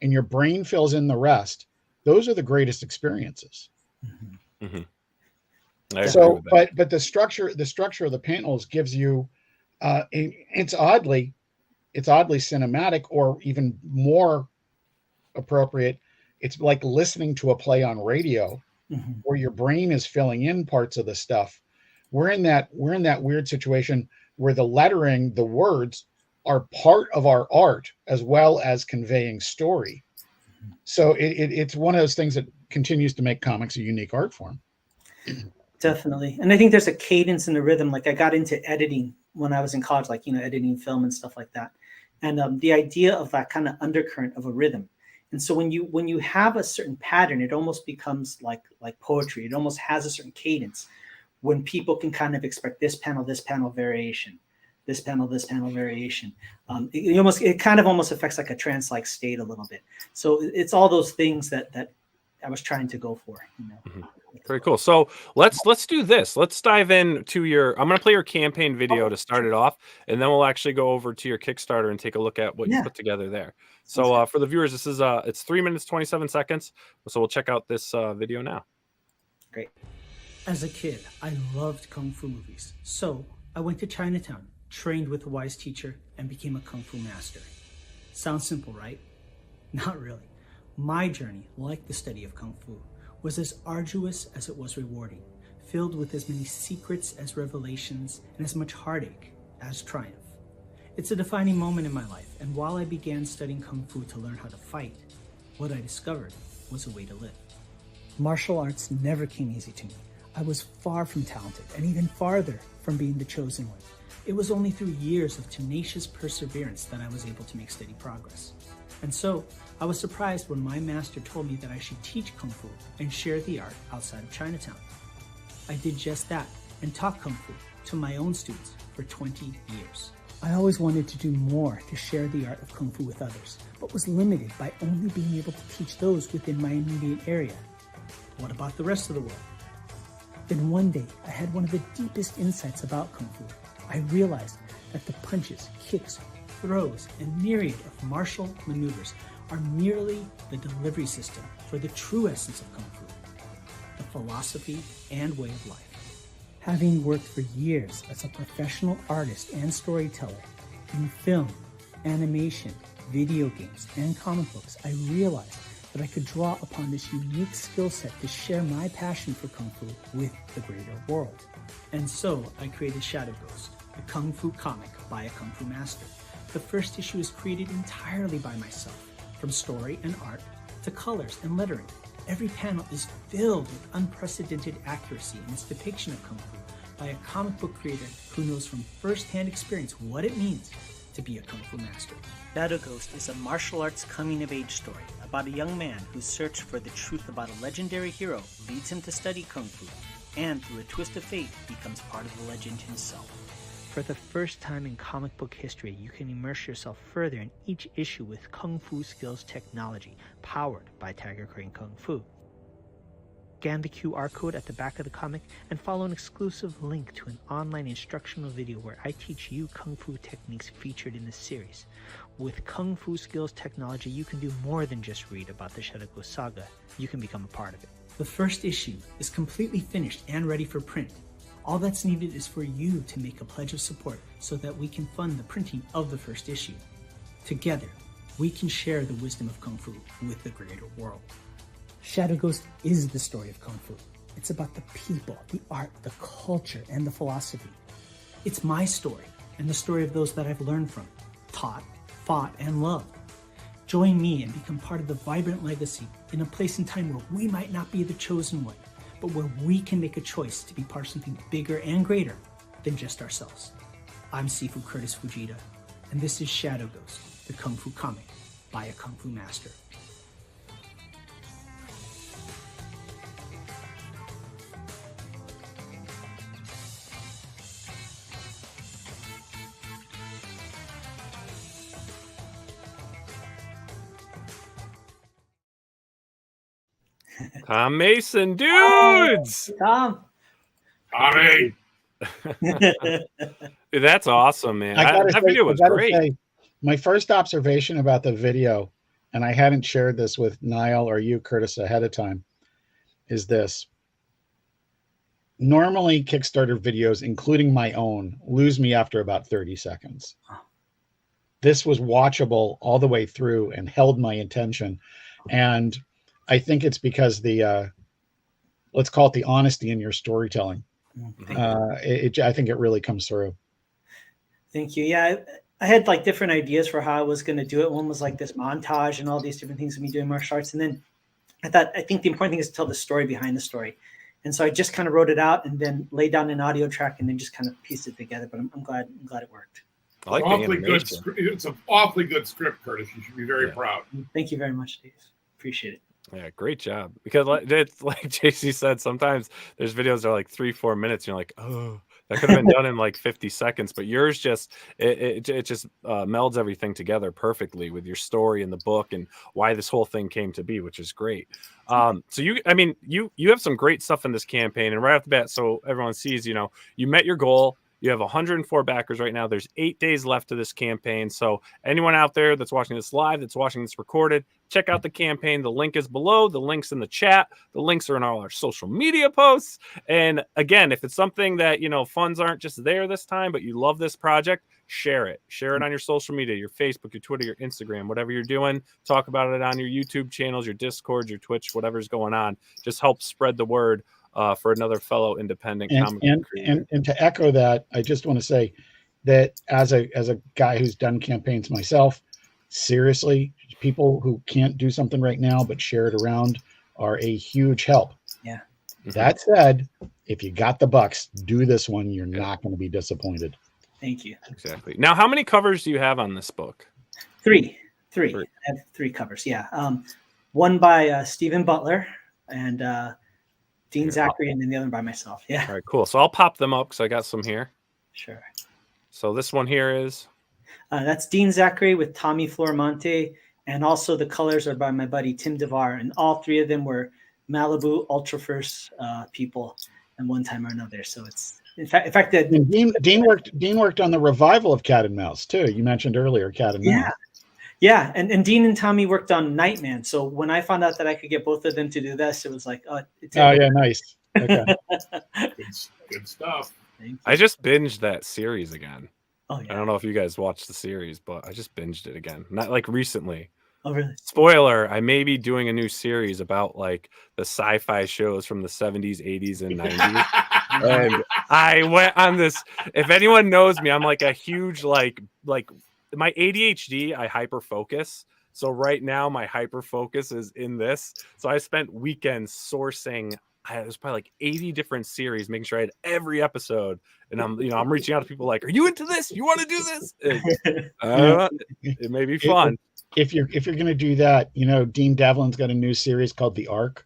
and your brain fills in the rest. Those are the greatest experiences. Mm-hmm. I agree So, with that. but the structure of the panels gives you, it's oddly cinematic, or even more appropriate, it's like listening to a play on radio, where your brain is filling in parts of the stuff. We're in that weird situation where the lettering, the words, are part of our art as well as conveying story. So it's one of those things that continues to make comics a unique art form. Definitely. And I think there's a cadence and a rhythm. Like, I got into editing when I was in college, like, editing film and stuff like that. And the idea of that kind of undercurrent of a rhythm. And so when you have a certain pattern, it almost becomes like poetry. It almost has a certain cadence when people can kind of expect this panel variation, this panel variation. It kind of almost affects like a trance-like state a little bit. So it's all those things that I was trying to go for. Very cool. So let's do this. Let's dive into I'm going to play your campaign video to start it off, and then we'll actually go over to your Kickstarter and take a look at what you put together there. So for the viewers, this is it's 3 minutes 27 seconds. So we'll check out this video now. Great. As a kid, I loved Kung Fu movies. So I went to Chinatown, trained with a wise teacher, and became a Kung Fu master. Sounds simple, right? Not really. My journey, like the study of Kung Fu, was as arduous as it was rewarding, filled with as many secrets as revelations and as much heartache as triumph. It's a defining moment in my life, and while I began studying Kung Fu to learn how to fight, what I discovered was a way to live. Martial arts never came easy to me. I was far from talented, and even farther from being the chosen one. It was only through years of tenacious perseverance that I was able to make steady progress. And so, I was surprised when my master told me that I should teach Kung Fu and share the art outside of Chinatown. I did just that and taught Kung Fu to my own students for 20 years. I always wanted to do more to share the art of Kung Fu with others, but was limited by only being able to teach those within my immediate area. What about the rest of the world? Then one day, I had one of the deepest insights about Kung Fu. I realized that the punches, kicks, throws, and myriad of martial maneuvers are merely the delivery system for the true essence of Kung Fu, the philosophy and way of life. Having worked for years as a professional artist and storyteller in film, animation, video games, and comic books, I realized that I could draw upon this unique skill set to share my passion for Kung Fu with the greater world. And so I created Shadow Ghost, a Kung Fu comic by a Kung Fu master. The first issue is created entirely by myself, from story and art to colors and lettering. Every panel is filled with unprecedented accuracy in its depiction of Kung Fu by a comic book creator who knows from first-hand experience what it means to be a Kung Fu master. Shadow Ghost is a martial arts coming-of-age story about a young man whose search for the truth about a legendary hero leads him to study Kung Fu, and through a twist of fate becomes part of the legend himself. For the first time in comic book history, you can immerse yourself further in each issue with Kung Fu Skills technology, powered by Tiger Crane Kung Fu. Scan the QR code at the back of the comic and follow an exclusive link to an online instructional video where I teach you Kung Fu techniques featured in this series. With Kung Fu Skills technology, you can do more than just read about the Shadow Ghost saga. You can become a part of it. The first issue is completely finished and ready for print. All that's needed is for you to make a pledge of support so that we can fund the printing of the first issue. Together, we can share the wisdom of Kung Fu with the greater world. Shadow Ghost is the story of Kung Fu. It's about the people, the art, the culture, and the philosophy. It's my story and the story of those that I've learned from, taught, fought, and loved. Join me and become part of the vibrant legacy in a place and time where we might not be the chosen one, but where we can make a choice to be part of something bigger and greater than just ourselves. I'm Sifu Kurtis Fujita, and this is Shadow Ghost, the Kung Fu comic by a Kung Fu master. Tom Mason, dudes. Tom. Tommy. That's awesome, man. I gotta That say, video I was gotta great. say, my first observation about the video, and I hadn't shared this with Niall or you, Curtis, ahead of time, is this. Normally, Kickstarter videos, including my own, lose me after about 30 seconds. This was watchable all the way through and held my attention. And I think it's because the, let's call it the honesty in your storytelling. I think it really comes through. Thank you. Yeah, I had like different ideas for how I was going to do it. One was like this montage and all these different things of me doing martial arts. And then I think the important thing is to tell the story behind the story. And so I just kind of wrote it out and then laid down an audio track and then just kind of pieced it together. But I'm glad it worked. I like it's an awfully good script, Curtis. You should be very proud. Thank you very much, Dave. Appreciate it. Yeah, great job. Because it's like JC said, sometimes there's videos that are like 3-4 minutes. And you're like, oh, that could have been done in like 50 seconds. But yours just it just melds everything together perfectly with your story and the book and why this whole thing came to be, which is great. So you have some great stuff in this campaign, and right off the bat, so everyone sees, you met your goal. You have 104 backers right now. There's 8 days left to this campaign. So anyone out there that's watching this live, that's watching this recorded, check out the campaign. The link is below. The link's in the chat. The links are in all our social media posts. And again, if it's something that, funds aren't just there this time, but you love this project, share it. Share it on your social media, your Facebook, your Twitter, your Instagram, whatever you're doing. Talk about it on your YouTube channels, your Discord, your Twitch, whatever's going on. Just help spread the word. For another fellow independent comic creator. And to echo that, I just want to say that as a guy who's done campaigns myself, seriously, people who can't do something right now but share it around are a huge help. Yeah. That said, if you got the bucks, do this one. You're not going to be disappointed. Thank you. Exactly. Now, how many covers do you have on this book? Three. I have 3 covers. Yeah. One by Stephen Butler and Dean Zachary, and then the other by myself. Yeah. All right, cool. So I'll pop them up because I got some here. Sure. So this one here is? That's Dean Zachary with Tommy Flormonte, and also the colors are by my buddy Tim DeVar, and all 3 of them were Malibu Ultra First people at one time or another. So it's in fact that Dean worked on the revival of Cat and Mouse too. You mentioned earlier Cat and Mouse. Yeah, and Dean and Tommy worked on Nightman. So when I found out that I could get both of them to do this, it was like, nice. Okay. Good stuff. I just binged that series again. Oh yeah. I don't know if you guys watched the series, but I just binged it again. Not like recently. Oh really? Spoiler, I may be doing a new series about like the sci-fi shows from the 70s, 80s, and 90s. And I went on this. If anyone knows me, I'm like a huge like my ADHD, I hyper focus. So right now my hyper focus is in this. So I spent weekends sourcing. It was probably like 80 different series, making sure I had every episode. And I'm reaching out to people like, are you into this? You want to do this? It may be fun. If you're going to do that, Dean Devlin's got a new series called The Ark,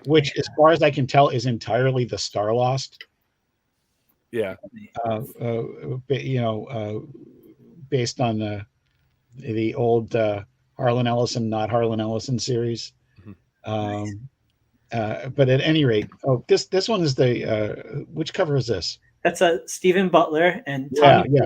which as far as I can tell is entirely the Star Lost. Yeah. Based on the old Harlan Ellison, not Harlan Ellison series. But at any rate, this one is the which cover is this? That's Stephen Butler and Tommy.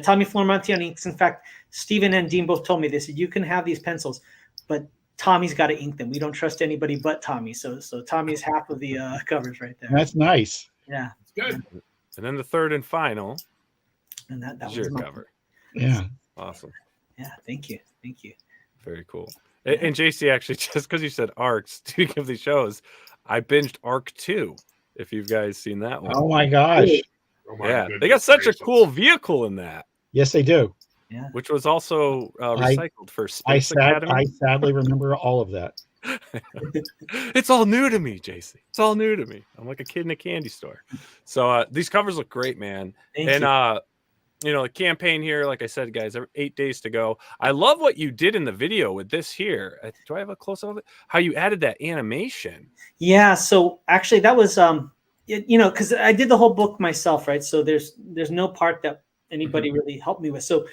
Tommy Flormonte on inks. In fact, Stephen and Dean both told me, they said, you can have these pencils, but Tommy's got to ink them. We don't trust anybody but Tommy. So Tommy's half of the covers right there. That's nice. Yeah. It's good. And then the third and final. And that was your cover. Yeah. Awesome. Yeah. Thank you. Very cool. And JC, actually, just because you said Arcs, speaking of these shows, I binged Arc 2, if you guys seen that one. Oh my gosh. They got such a cool vehicle in that. Yes, they do. Yeah. Which was also recycled for Space Academy. I sadly remember all of that. It's all new to me, JC. It's all new to me. I'm like a kid in a candy store. So these covers look great, man. Thank you. The campaign here, like I said, guys, 8 days to go. I love what you did in the video with this here. Do I have a close-up of it? How you added that animation. Yeah, so actually that was, because I did the whole book myself, right? So there's no part that anybody really helped me with. So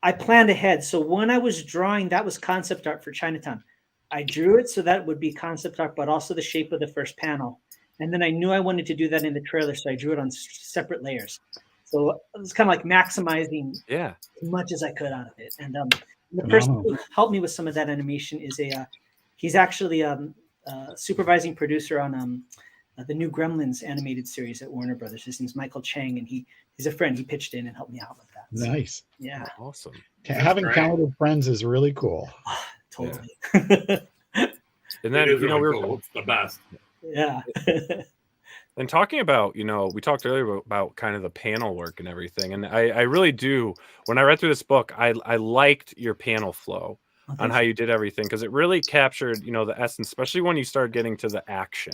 I planned ahead. So when I was drawing, that was concept art for Chinatown. I drew it so that would be concept art, but also the shape of the first panel. And then I knew I wanted to do that in the trailer, so I drew it on separate layers. So it was kind of like maximizing Yeah. as much as I could out of it. And the Phenomenal. person who helped me with some of that animation is he's actually supervising producer on the new Gremlins animated series at Warner Brothers. His name's Michael Chang, and he's a friend. He pitched in and helped me out with that. So, Nice. yeah, Awesome. Having great. talented friends is really cool. totally. And then, It is you know, really we were cool. It's the best. Yeah. and talking about, you know, we talked earlier about kind of the panel work and everything. And I really do, when I read through this book, I liked your panel flow on how you did everything, because it really captured, you know, the essence, especially when you started getting to the action,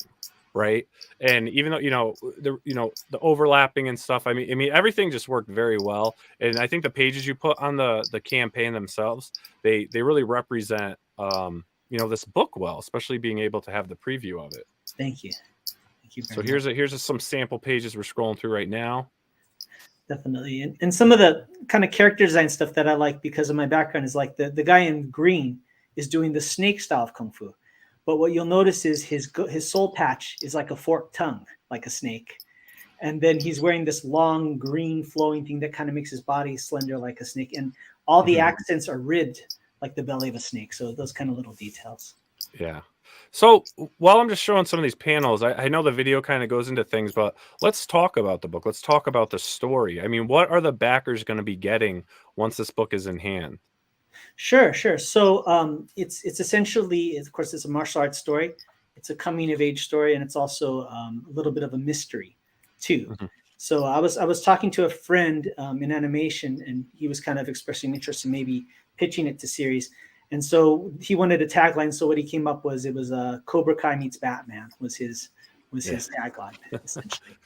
right? And even though, you know, the overlapping and stuff, I mean everything just worked very well. And I think the pages you put on the campaign themselves, they really represent you know, this book well, especially being able to have the preview of it. Thank you. Thank you. So here's some sample pages we're scrolling through right now. Definitely. And some of the kind of character design stuff that I like because of my background is like the guy in green is doing the snake style of Kung Fu. But what you'll notice is his soul patch is like a forked tongue, like a snake. And then he's wearing this long green flowing thing that kind of makes his body slender like a snake. And all the accents are ribbed like the belly of a snake. So those kind of little details. Yeah. So while I'm just showing some of these panels, I know the video kind of goes into things, but let's talk about the book. Let's talk about the story. I mean, what are the backers going to be getting once this book is in hand? Sure. So it's essentially, of course, it's a martial arts story. It's a coming of age story, and it's also a little bit of a mystery too. So I was talking to a friend in animation, and he was kind of expressing interest in maybe pitching it to series. And so he wanted a tagline. So what he came up was, it was Cobra Kai meets Batman was his tagline essentially,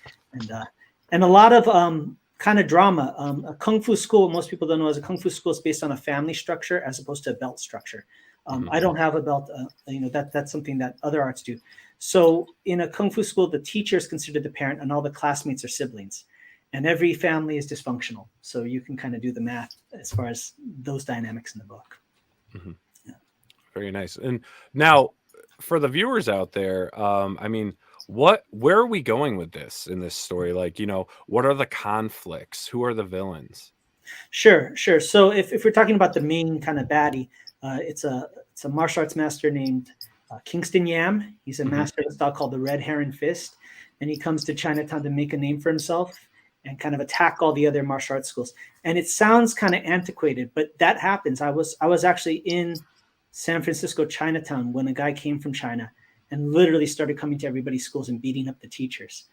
and a lot of kind of drama. A kung fu school, most people don't know, as a kung fu school is based on a family structure as opposed to a belt structure. I don't have a belt. You know, that's something that other arts do. So in a kung fu school, the teacher is considered the parent, and all the classmates are siblings, and every family is dysfunctional. So you can kind of do the math as far as those dynamics in the book. Yeah. Very nice. And now, for the viewers out there, I mean, where are we going with this in this story? Like, you know, what are the conflicts? Who are the villains? Sure. So if we're talking about the main kind of baddie, it's a martial arts master named Kingston Yam. He's a master of a style called the Red Heron Fist, and he comes to Chinatown to make a name for himself and kind of attack all the other martial arts schools. And it sounds kind of antiquated, but that happens. I was actually in San Francisco Chinatown when a guy came from China and literally started coming to everybody's schools and beating up the teachers.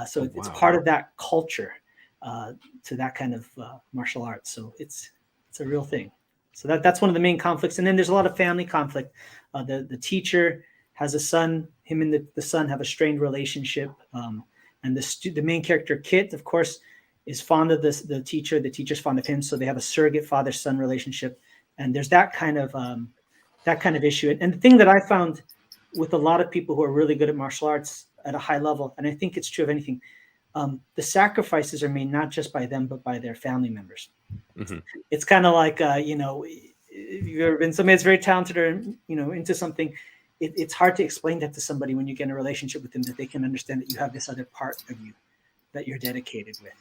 So it's part of that culture to that kind of martial arts. So it's a real thing. So that's one of the main conflicts. And then there's a lot of family conflict. The teacher has a son. Him and the son have a strained relationship. And the main character, Kit, of course, is fond of the teacher. The teacher's fond of him. So they have a surrogate father-son relationship. And there's that kind of issue. And the thing that I found with a lot of people who are really good at martial arts at a high level, and I think it's true of anything, the sacrifices are made not just by them, but by their family members. It's kind of like, you know, if you've ever been somebody that's very talented or, you know, into something, it's hard to explain that to somebody when you get in a relationship with them, that they can understand that you have this other part of you that you're dedicated with.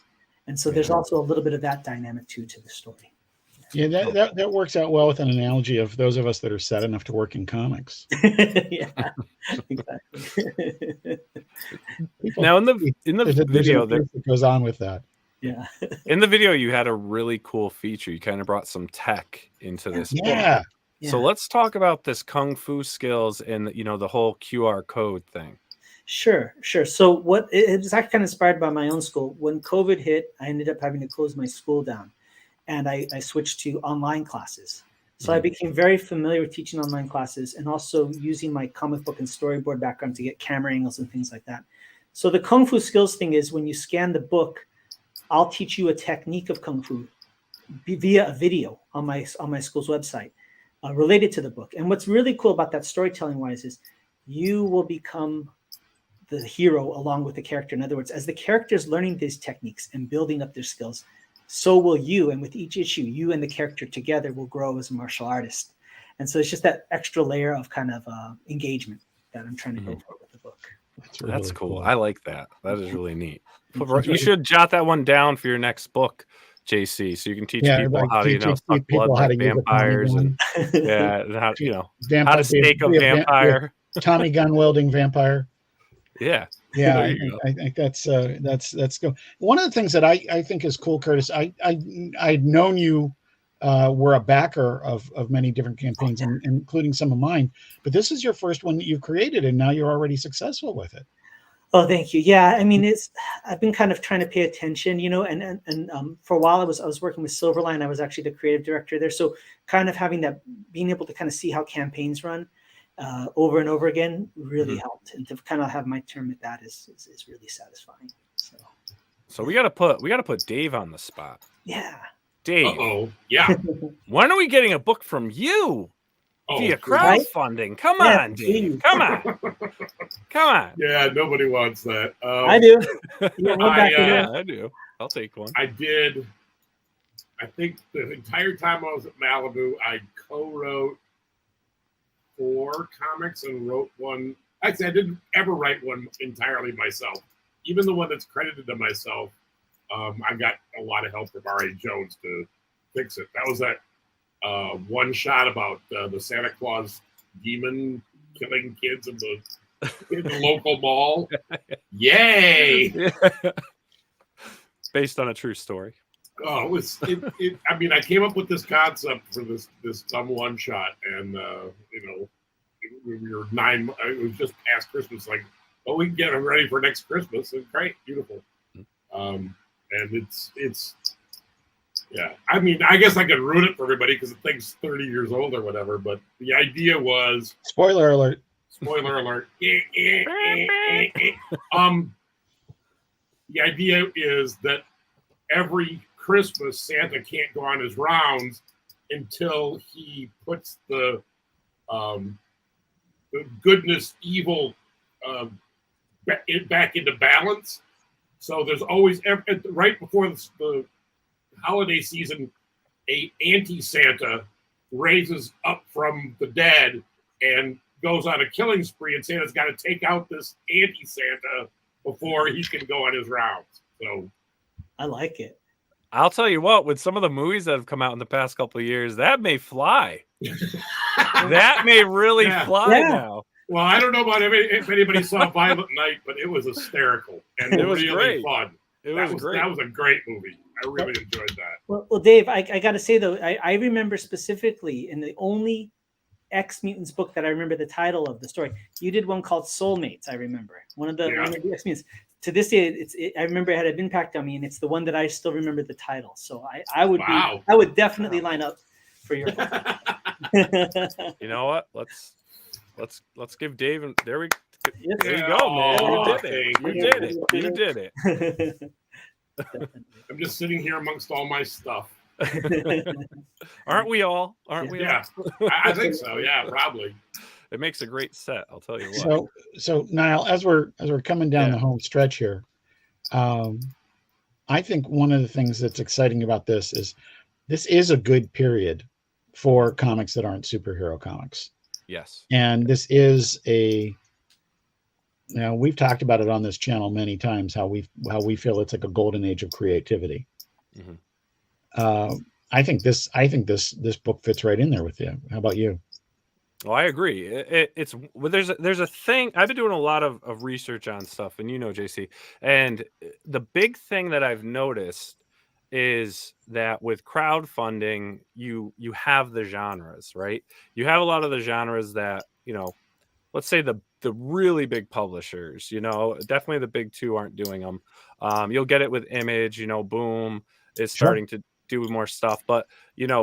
And so there's also a little bit of that dynamic too to the story. Yeah, that works out well with an analogy of those of us that are sad enough to work in comics. Yeah, exactly. Now in the video that goes on with that. Yeah. In the video, you had a really cool feature. You kind of brought some tech into this book. Yeah. So let's talk about this kung fu skills and, you know, the whole QR code thing. Sure. So it's actually kind of inspired by my own school. When COVID hit, I ended up having to close my school down, and I switched to online classes. So I became very familiar with teaching online classes and also using my comic book and storyboard background to get camera angles and things like that. So the Kung Fu skills thing is, when you scan the book, I'll teach you a technique of Kung Fu via a video on my school's website related to the book. And what's really cool about that storytelling wise is you will become the hero along with the character. In other words, as the character is learning these techniques and building up their skills, so will you. And with each issue, you and the character together will grow as a martial artist. And so it's just that extra layer of kind of engagement that I'm trying to go for with the book. That's really That's cool. cool. I like that. That is really neat. You should jot that one down for your next book, JC, so you can teach people like how to, teach suck people blood how like to use a Tommy vampires, and gun. and how, how Vampire, to stake a be vampire. Tommy gun wielding vampire. Yeah. Yeah, There you go. I think that's good. One of the things that I think is cool, Curtis. I'd known you were a backer of many different campaigns, including some of mine. But this is your first one that you've created, and now you're already successful with it. Oh, thank you. Yeah, I mean, I've been kind of trying to pay attention, and for a while I was working with Silverline. I was actually the creative director there, so kind of having that, being able to kind of see how campaigns run over and over again really helped, and to kind of have my term at that is really satisfying. So we gotta put Dave on the spot. Yeah, Dave. Oh, yeah. When are we getting a book from you? Via crowdfunding. Come on, Dave. Come on. Come on. Yeah, nobody wants that. I do. Yeah, I do. I'll take one. I did. I think the entire time I was at Malibu, I co-wrote 4 comics and wrote one. Actually, I didn't ever write one entirely myself. Even the one that's credited to myself, I got a lot of help from R.A. Jones to fix it. That was that one shot about the Santa Claus demon killing kids in the local mall. Yay! Based on a true story. Oh, I mean, I came up with this concept for this dumb one shot, and we were 9. It was just past Christmas. Like, we can get it ready for next Christmas. And great, beautiful. And it's. Yeah, I mean, I guess I could ruin it for everybody because the thing's 30 years old or whatever. But the idea was spoiler alert. Spoiler alert. The idea is that every Christmas Santa can't go on his rounds until he puts the goodness evil back into balance. So there's always right before the holiday season, a anti-Santa raises up from the dead and goes on a killing spree, and Santa's got to take out this anti-Santa before he can go on his rounds. So I like it. I'll tell you what, with some of the movies that have come out in the past couple of years, that may fly. That may really fly now. Well, I don't know about if anybody saw Violent Night, but it was hysterical and it was really great. Fun. That was great. That was a great movie. I really enjoyed that. Well, Dave, I got to say, though, I remember specifically in the only X-Mutants book that I remember the title of the story, you did one called Soulmates, I remember. One of the X-Mutants. To this day, I remember it had an impact on me, and it's the one that I still remember the title. So I would definitely line up for your book. You know what? Let's give Dave there we Yes. go, man. You did it. I'm just sitting here amongst all my stuff. Aren't we all? Yeah, I think so. Yeah, probably. It makes a great set. I'll tell you what. So Niall, as we're coming down the home stretch here, I think one of the things that's exciting about this is a good period for comics that aren't superhero comics. Yes. And this is we've talked about it on this channel many times, how we feel it's like a golden age of creativity. Mm-hmm. I think this book fits right in there with you. How about you? Well, I agree. There's a thing. I've been doing a lot of research on stuff, and JC, and the big thing that I've noticed is that with crowdfunding, you have the genres, right? You have a lot of the genres that, let's say the really big publishers, definitely the big 2 aren't doing them. You'll get it with Image, Boom is starting to do more stuff. But,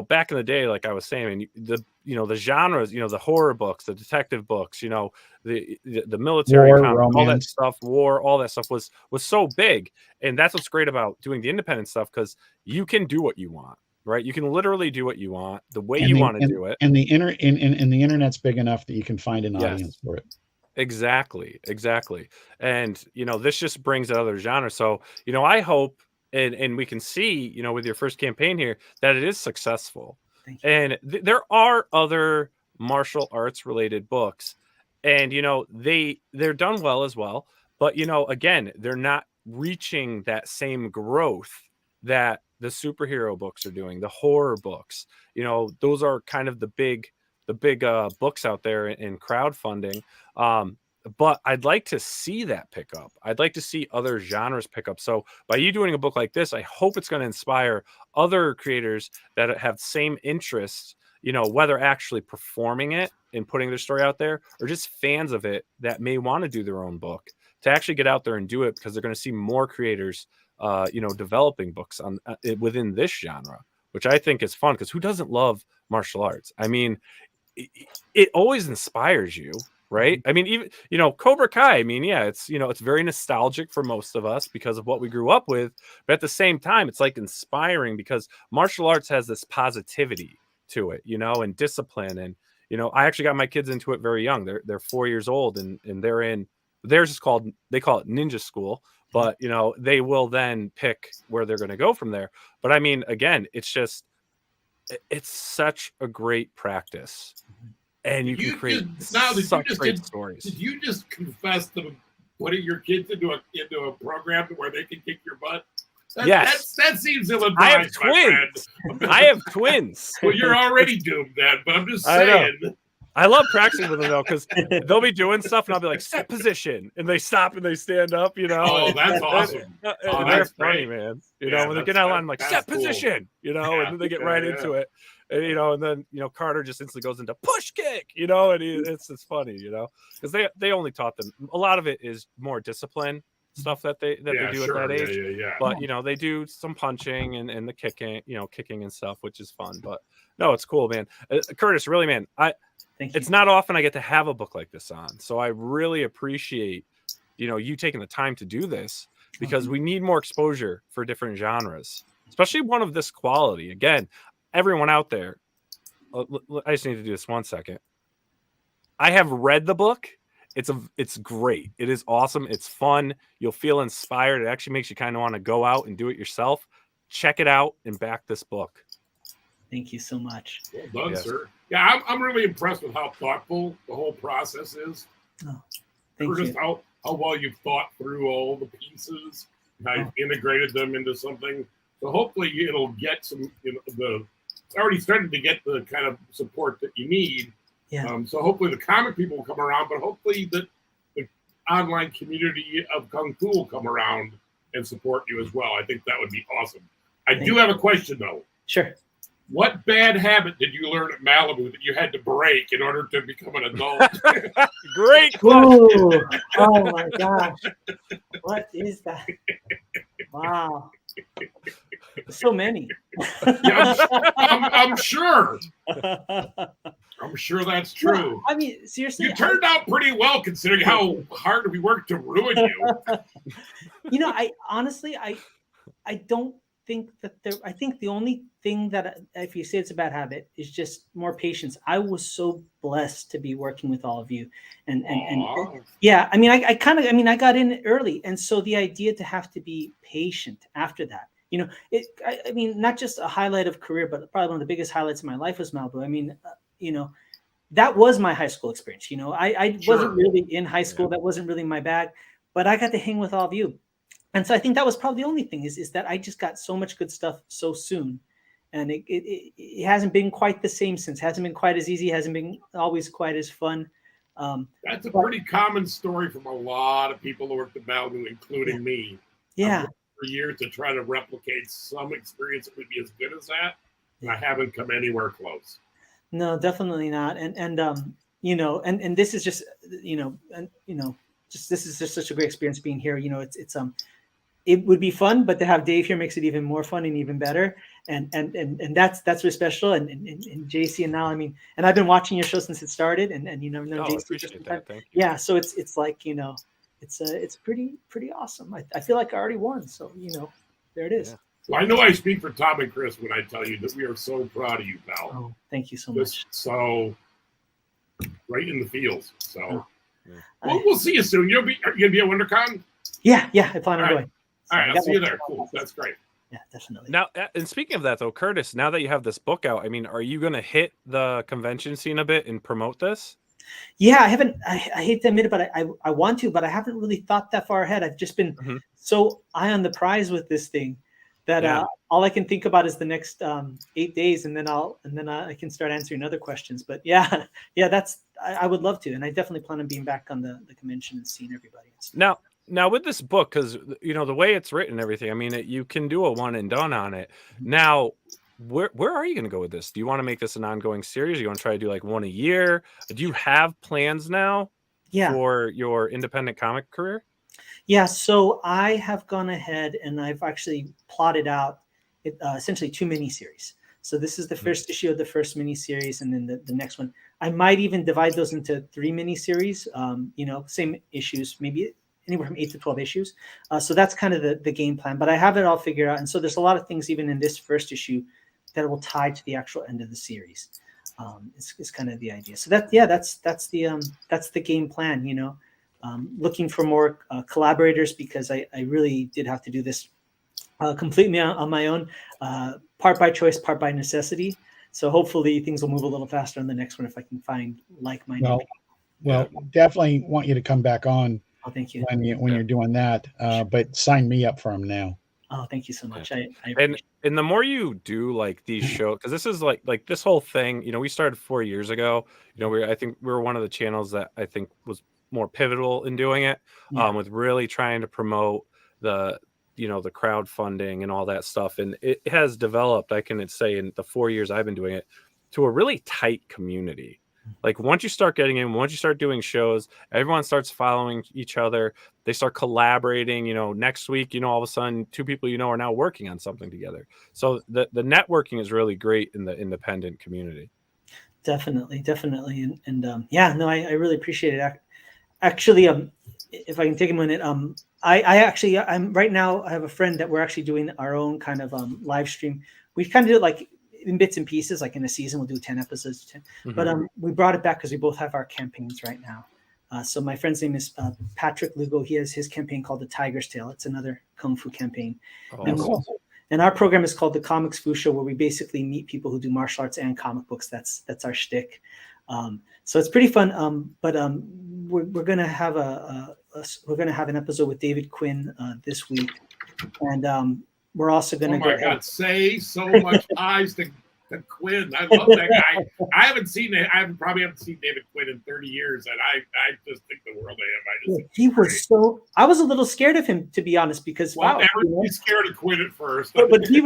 back in the day, like I was saying, the genres, the horror books, the detective books, the military comics, all that stuff, all that stuff was so big. And that's what's great about doing the independent stuff, because you can do what you want, right? You can literally do what you want, the way you want to do it. And the internet's big enough that you can find an audience for it. Exactly. And, this just brings another genre. So, I hope, and we can see, with your first campaign here, that it is successful. And there are other martial arts related books, and you know they're done well as well, but you know again they're not reaching that same growth that the superhero books are doing, the horror books. You know, those are kind of the big books out there in crowdfunding. But I'd like to see that pick up. I'd like to see other genres pick up. So by you doing a book like this, I hope it's going to inspire other creators that have same interests, you know, whether actually performing it and putting their story out there or just fans of it that may want to do their own book, to actually get out there and do it, because they're going to see more creators, you know, developing books on within this genre, which I think is fun, because who doesn't love martial arts? I mean, it always inspires you, right? I mean, even, you know, Cobra Kai, I mean, yeah, it's, you know, it's very nostalgic for most of us because of what we grew up with, but at the same time, it's like inspiring because martial arts has this positivity to it, you know, and discipline. And, you know, I actually got my kids into it very young. They're 4 years old, and they're in, theirs is called, they call it ninja school, but, you know, they will then pick where they're going to go from there. But I mean, again, it's just, it's such a great practice, and you can create such great stories. Did you just confess to putting your kids into a program where they can kick your butt? Yes, that seems ill-advised. I have twins. I have twins. Well, you're already doomed then, but I'm just saying. I love practicing with them though, because they'll be doing stuff and I'll be like, set position, and they stop and they stand up, you know. Oh, that's awesome. And they're funny, man. You know, when they get out of line, I'm like, set position, you know, and then they get right into it. And, you know, and then, you know, Carter just instantly goes into push kick, you know, and it's funny, you know, because they only taught them. A lot of it is more discipline stuff that they do at that age. But, you know, they do some punching and the kicking, you know, kicking and stuff, which is fun. But no, it's cool, man. Curtis, really, man, it's not often I get to have a book like this on. So I really appreciate, you know, you taking the time to do this, because we need more exposure for different genres, especially one of this quality. Again, everyone out there, I just need to do this 1 second. I have read the book. It's great. It is awesome. It's fun. You'll feel inspired. It actually makes you kind of want to go out and do it yourself. Check it out and back this book. Thank you so much. Well done, sir. Yeah, I'm really impressed with how thoughtful the whole process is. Oh, thank you. Just how well you've thought through all the pieces, how you've integrated them into something. So hopefully it'll get some, you know, it's already started to get the kind of support that you need. Yeah. So hopefully the comic people will come around, but hopefully the online community of Kung Fu will come around and support you as well. I think that would be awesome. I do have a question though. Sure. What bad habit did you learn at Malibu that you had to break in order to become an adult? Great question. Ooh, oh my gosh. What is that? Wow. So many. Yeah, I'm sure. I'm sure that's true. No, I mean, seriously. You turned out pretty well considering how hard we worked to ruin you. You know, I honestly don't think that I think the only thing that, if you say it's a bad habit, is just more patience. I was so blessed to be working with all of you, and yeah, I mean, I got in early, and so the idea to have to be patient after that, you know, I mean, not just a highlight of career, but probably one of the biggest highlights of my life was Malibu. I mean, you know, that was my high school experience. You know, I wasn't really in high school. That wasn't really my bag, but I got to hang with all of you. And so I think that was probably the only thing is that I just got so much good stuff so soon. And it hasn't been quite the same since. Hasn't been quite as easy. Hasn't been always quite as fun. That's a pretty common story from a lot of people who worked at Malibu, including me. Yeah. For years to try to replicate some experience that would be as good as that. And I haven't come anywhere close. No, definitely not. And you know, and this is just, you know, just this is just such a great experience being here. You know, it would be fun, but to have Dave here makes it even more fun and even better. And that's really special. And JC, and now, I mean, and I've been watching your show since it started, and you know, JC, I appreciate that. Thank you. Yeah, so it's like, you know, it's pretty awesome. I feel like I already won. So, you know, there it is. Yeah. Well, I know I speak for Tom and Chris when I tell you that we are so proud of you, pal. Oh, thank you so much. So right in the feels. So we'll see you soon. Are you gonna be at WonderCon? Yeah, I plan on going. All right, I'll see you there. Cool. That's great. Yeah, definitely. Now, and speaking of that, though, Curtis, now that you have this book out, I mean, are you going to hit the convention scene a bit and promote this? Yeah, I haven't. I hate to admit it, but I want to, but I haven't really thought that far ahead. I've just been so eye on the prize with this thing that all I can think about is the next 8 days, and then I can start answering other questions. But yeah, I would love to, and I definitely plan on being back on the convention and seeing everybody. Now with this book, because the way it's written and everything, I mean, you can do a one and done on it. Now, where are you going to go with this? Do you want to make this an ongoing series? You want to try to do like one a year? Do you have plans now for your independent comic career? Yeah, so I have gone ahead and I've actually plotted out essentially 2 miniseries. So this is the first issue of the first miniseries, and then the next one. I might even divide those into 3 miniseries. Same issues, maybe anywhere from 8 to 12 issues. So that's kind of the game plan. But I have it all figured out, and so there's a lot of things even in this first issue that will tie to the actual end of the series. It's kind of the idea. So that's the game plan. Looking for more collaborators, because I really did have to do this completely on my own, part by choice, part by necessity. So hopefully things will move a little faster on the next one if I can find like-minded people. Well, definitely want you to come back on. Oh, thank you. When you're doing that, but sign me up for them now. Oh, thank you so much. And the more you do like these shows, because this is like this whole thing, we started 4 years ago. I think we were one of the channels that I think was more pivotal in doing it, with really trying to promote the crowdfunding and all that stuff. And it has developed, I can say, in the 4 years I've been doing it, to a really tight community. Like once you start getting in, once you start doing shows, everyone starts following each other. They start collaborating. Next week, all of a sudden, 2 people are now working on something together. So the networking is really great in the independent community. Definitely, and I really appreciate it. Actually, if I can take a minute, I'm right now. I have a friend that we're actually doing our own kind of live stream. We kind of do it like in bits and pieces, like in a season we'll do 10 episodes. But we brought it back because we both have our campaigns right now. So my friend's name is Patrick Lugo. He has his campaign called the Tiger's Tail. It's another Kung Fu campaign. And our program is called the Comics Fu Show, where we basically meet people who do martial arts and comic books. That's our shtick. So it's pretty fun. But we're gonna have an episode with David Quinn this week, and we're also gonna. Oh my God! Say so much eyes to Quinn. I love that guy. I haven't seen David Quinn in 30 years, and I just think the world of him. I was a little scared of him, to be honest, because never be scared of Quinn at first. But he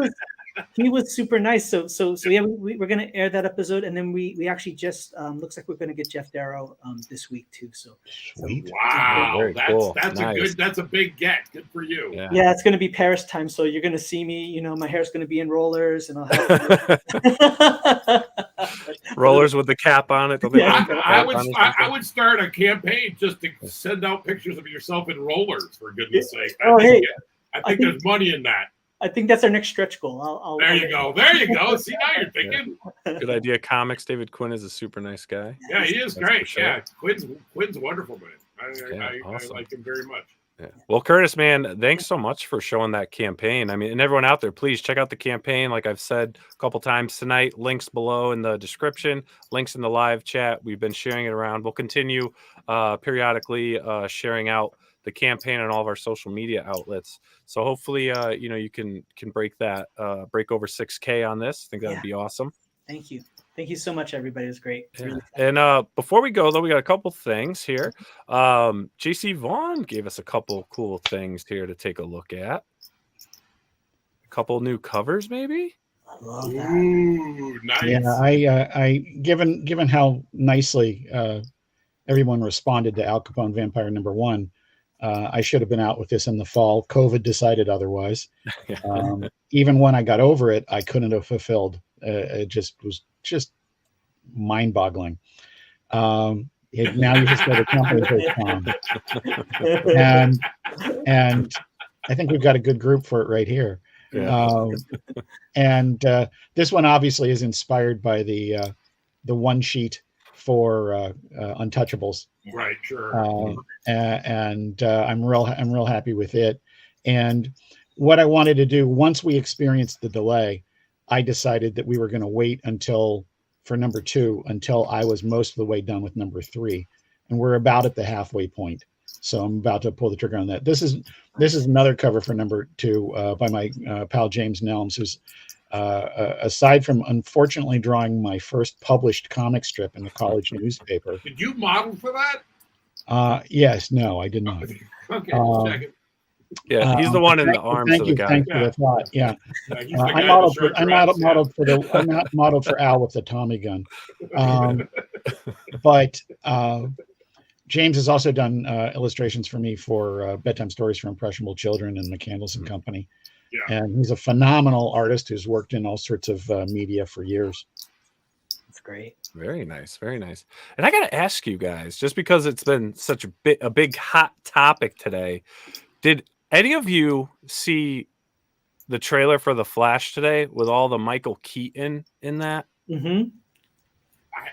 was super nice. So yeah, we're gonna air that episode, and then we actually just looks like we're gonna get Jeff Darrow this week too. So sweet. Wow, that's nice. That's a big get. Good for you. Yeah, it's gonna be Paris time, so you're gonna see me. My hair's gonna be in rollers, and I'll have rollers with the cap on it. I would start a campaign just to send out pictures of yourself in rollers, for goodness sake. I think there's money in that. I think that's our next stretch goal. There you go. See, now you're thinking. Good idea. Comics. David Quinn is a super nice guy. Yeah, he is great. Sure. Yeah, Quinn's wonderful, man. Awesome. I like him very much. Yeah. Well, Kurtis, man, thanks so much for showing that campaign. I mean, and everyone out there, please check out the campaign. Like I've said a couple times tonight, links below in the description, links in the live chat. We've been sharing it around. We'll continue periodically sharing out the campaign on all of our social media outlets. So hopefully, you can break break over 6K on this. I think that would be awesome. Thank you. Thank you so much, everybody. It was great. Yeah. Really and before we go, though, we got a couple things here. JC Vaughn gave us a couple cool things here to take a look at. A couple new covers, maybe. I love that. Ooh, nice. Yeah, I given how nicely everyone responded to Al Capone Vampire #1. I should have been out with this in the fall. COVID decided otherwise. Even when I got over it, I couldn't have fulfilled. It was just mind-boggling. Now you just go to company.com. and I think we've got a good group for it right here. Yeah. And this one obviously is inspired by the one sheet for Untouchables. Right, sure. And I'm real happy with it. And what I wanted to do once we experienced the delay, I decided that we were going to wait until for number 2 until I was most of the way done with number 3, and we're about at the halfway point. So I'm about to pull the trigger on that. This is another cover for number 2 by my pal James Nelms, who's aside from unfortunately drawing my first published comic strip in the college newspaper. Did you model for that? Yes, no, I did not. Okay, check it. Yeah, he's the one in the arms of the guy. Thank you for the thought. Yeah, He's the guy I in the modeled shirt for, I dress, modeled for Al with the Tommy gun. But James has also done illustrations for me for bedtime stories for impressionable children and McCandless and Company. Yeah. And he's a phenomenal artist who's worked in all sorts of media for years. That's great. Very nice, very nice. And I got to ask you guys, just because it's been such a big hot topic today, did any of you see the trailer for The Flash today with all the Michael Keaton in that? Mm-hmm.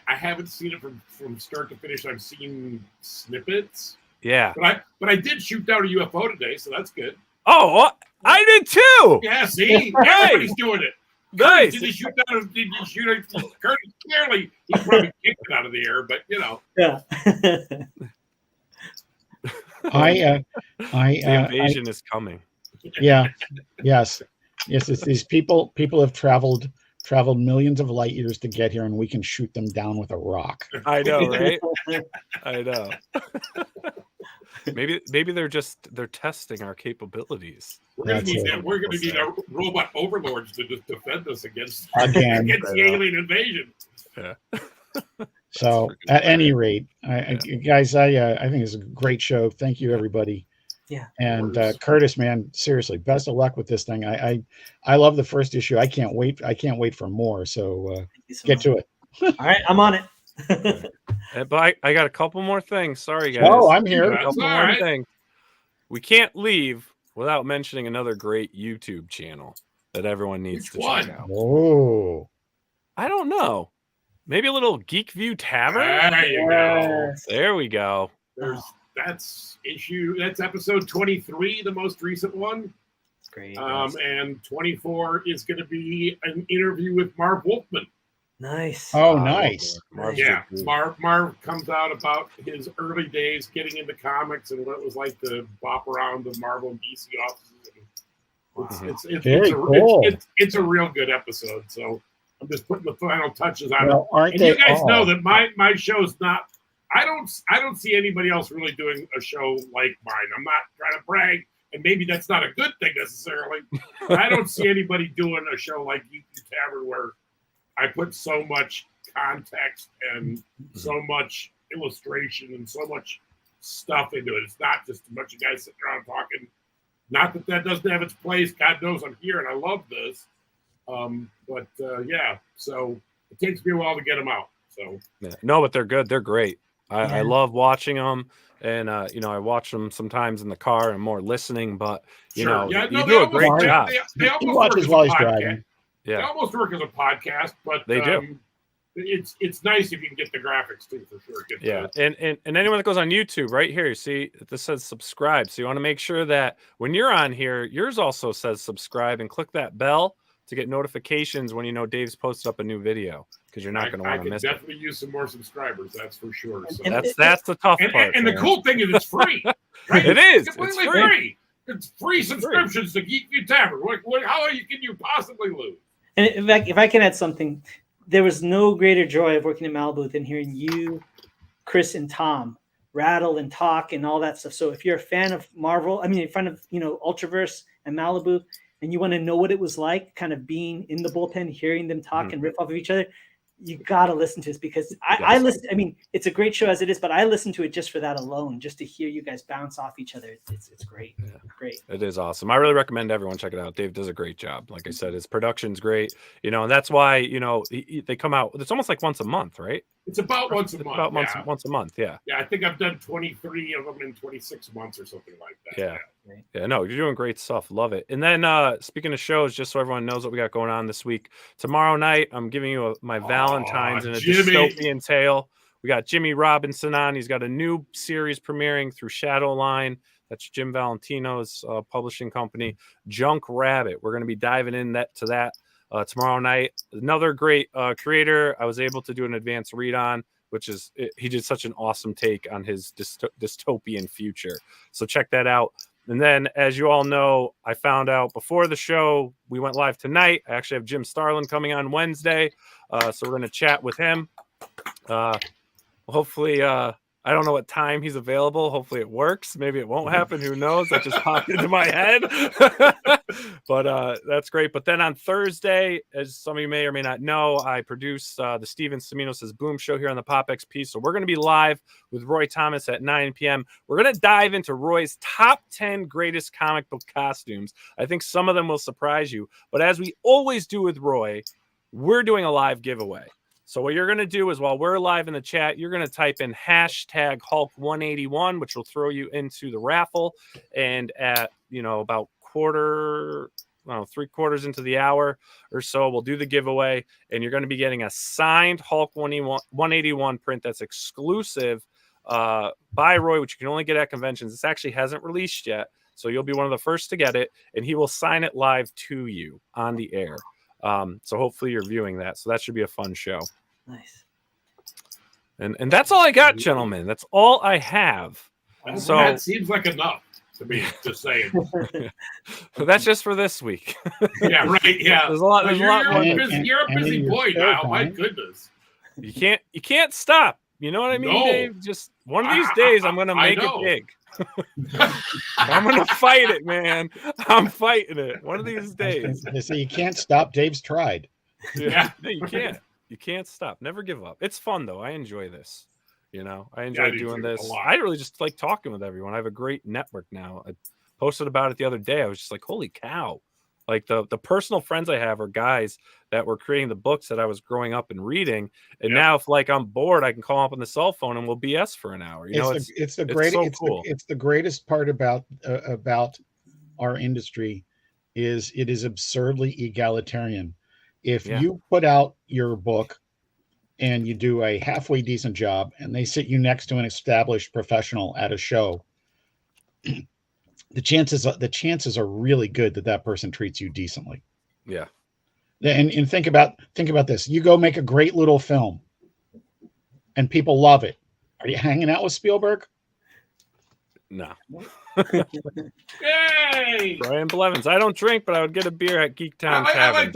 I haven't seen it from start to finish. I've seen snippets. Yeah. But I did shoot down a UFO today, so that's good. Oh, I did too. Yeah, see, everybody's doing it. Nice. Did he shoot down? Did he shoot it? Curtis, clearly, he probably kicked it out of the air, but you know. Yeah. The invasion is coming. Yeah. Yes. It's these people have traveled millions of light years to get here, and we can shoot them down with a rock. I know, right? I know. Maybe they're testing our capabilities. We're gonna need our robot overlords to just defend us against Again. the alien invasion. Yeah. So at any rate, guys, I think it's a great show. Thank you, everybody. Yeah. And Curtis, man, seriously, best of luck with this thing. I love the first issue. I can't wait for more. So get to it. All right, I'm on it. But I got a couple more things. Sorry, guys. Oh, I'm here. A couple more things. We can't leave without mentioning another great YouTube channel that everyone needs to check out. Oh, I don't know. Maybe a little Geek View Tavern? There you go. There we go. That's episode 23, the most recent one. Great. And 24 is going to be an interview with Marv Wolfman. Nice. Oh, nice. Marv comes out about his early days getting into comics and what it was like to bop around the Marvel and DC offices. Very cool. It's a real good episode. So I'm just putting the final touches on Well, it. And you guys know that my show's not. I don't see anybody else really doing a show like mine. I'm not trying to brag, and maybe that's not a good thing necessarily. But I don't see anybody doing a show like Geek Tavern where I put so much context and so much illustration and so much stuff into it. It's not just a bunch of guys sitting around talking. Not that doesn't have its place. God knows I'm here and I love this. Yeah. So it takes me a while to get them out. So no, but they're good. They're great. I love watching them, and I watch them sometimes in the car and more listening. But you do a great job. They He watches while he's driving. Yeah, they almost work as a podcast, but they do. It's nice if you can get the graphics too, for sure. And anyone that goes on YouTube, right here, you see this says subscribe. So you want to make sure that when you're on here, yours also says subscribe, and click that bell to get notifications when Dave's posted up a new video, because you're not going to want to miss it. I could definitely use some more subscribers, that's for sure. So. That's the tough part. And the cool thing is it's free. Right? It is. It's completely free. It's free subscriptions to Geek View Tavern. How can you possibly lose? And if I can add something, there was no greater joy of working at Malibu than hearing you, Chris, and Tom rattle and talk and all that stuff. So if you're a fan of Marvel, a fan of Ultraverse and Malibu, and you want to know what it was like kind of being in the bullpen, hearing them talk and riff off of each other, you got to listen to this, because I listen. It's a great show as it is, but I listen to it just for that alone, just to hear you guys bounce off each other. It's great. Yeah. Great. It is awesome. I really recommend everyone check it out. Dave does a great job. Like I said, his production's great, and that's why, they come out. It's almost like once a month, right? It's about once a month. About once a month. Yeah. Yeah. I think I've done 23 of them in 26 months or something like that. Yeah. Yeah, no, you're doing great stuff. Love it. And then speaking of shows, just so everyone knows what we got going on this week, tomorrow night, I'm giving you my Valentine's in a dystopian tale. We got Jimmy Robinson on. He's got a new series premiering through Shadowline. That's Jim Valentino's publishing company. Junk Rabbit. We're going to be diving in to that tomorrow night. Another great creator I was able to do an advanced read on, which is he did such an awesome take on his dystopian future. So check that out. And then, as you all know, I found out before the show, we went live tonight. I actually have Jim Starlin coming on Wednesday. So we're going to chat with him. Hopefully, I don't know what time he's available. Hopefully it works. Maybe it won't happen. Who knows? That just popped into my head. But that's great. But then on Thursday, as some of you may or may not know, I produce the Steven Siminos' Boom Show here on the POPXP. So we're going to be live with Roy Thomas at 9 p.m. We're going to dive into Roy's top 10 greatest comic book costumes. I think some of them will surprise you. But as we always do with Roy, we're doing a live giveaway. So what you're going to do is while we're live in the chat, you're going to type in hashtag Hulk181, which will throw you into the raffle. And at, about 3/4 into the hour or so, we'll do the giveaway. And you're going to be getting a signed Hulk 181 print that's exclusive by Roy, which you can only get at conventions. This actually hasn't released yet. So you'll be one of the first to get it. And he will sign it live to you on the air. So hopefully you're viewing that. So that should be a fun show. Nice. And that's all I got, gentlemen. That's all I have. Well, so that seems like enough to me, just saying. That's just for this week. Yeah, right. Yeah. There's a lot more. You're a busy boy now. My goodness. You can't stop. You know what I mean, No. Dave? Just one of these days I'm gonna make it big. I'm gonna fight it, man. I'm fighting it. One of these days. They say you can't stop. Dave's tried. Yeah. No, you can't. You can't stop. Never give up. It's fun though. I enjoy this. I enjoy doing this. I really just like talking with everyone. I have a great network now. I posted about it the other day. I was just like, holy cow. Like the personal friends I have are guys that were creating the books that I was growing up and reading. And now if I'm bored, I can call up on the cell phone and we'll BS for an hour. It's cool. It's the greatest part about our industry is it is absurdly egalitarian. If you put out your book and you do a halfway decent job and they sit you next to an established professional at a show, the chances are really good that person treats you decently. Yeah. And think about this. You go make a great little film and people love it. Are you hanging out with Spielberg? No. Yay! Brian Blevins. I don't drink, but I would get a beer at Geek Town Tavern.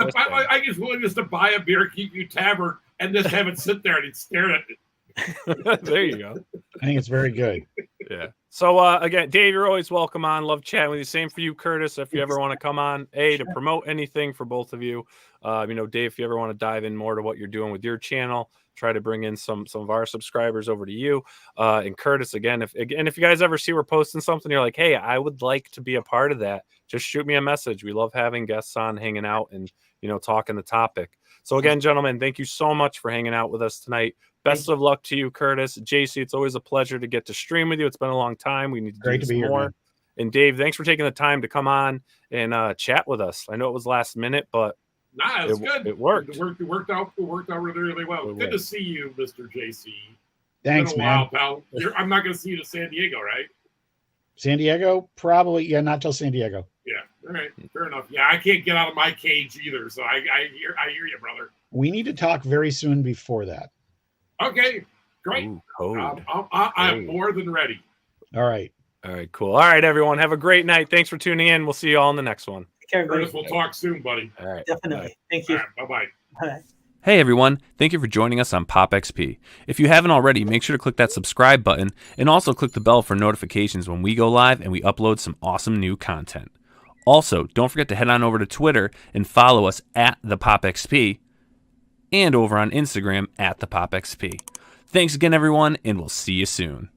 I just willing just to buy a beer at Geek Tavern and just have it sit there and he'd stare at it. There you go. I think it's very good. Yeah. So again, Dave, you're always welcome on. Love chatting with you. Same for you, Curtis. If you ever want to come on, to promote anything for both of you. Dave, if you ever want to dive in more to what you're doing with your channel, try to bring in some of our subscribers over to you. And Curtis, again, if you guys ever see we're posting something, you're like, hey, I would like to be a part of that. Just shoot me a message. We love having guests on, hanging out, and talking the topic. So again, gentlemen, thank you so much for hanging out with us tonight. Best of luck to you, Curtis. JC, it's always a pleasure to get to stream with you. It's been a long time. We need to do this more. Here, and Dave, thanks for taking the time to come on and chat with us. I know it was last minute, but it's good. It worked. It worked out really, really well. Good to see you, Mr. JC. Thanks, man. Pal. I'm not going to see you to San Diego, right? San Diego? Probably. Yeah, not till San Diego. Yeah. All right. Fair enough. Yeah, I can't get out of my cage either, so I hear you, brother. We need to talk very soon before that. Okay, great. Ooh, I'm more than ready. All right. All right, cool. All right, everyone. Have a great night. Thanks for tuning in. We'll see you all in the next one. Take care, everybody. Curtis, we'll talk soon, buddy. All right. Definitely. Thank you. All right, bye-bye. Bye. Hey everyone, thank you for joining us on POPXP. If you haven't already, make sure to click that subscribe button and also click the bell for notifications when we go live and we upload some awesome new content. Also, don't forget to head on over to Twitter and follow us at the POPXP and over on Instagram at the POPXP. Thanks again, everyone, and we'll see you soon.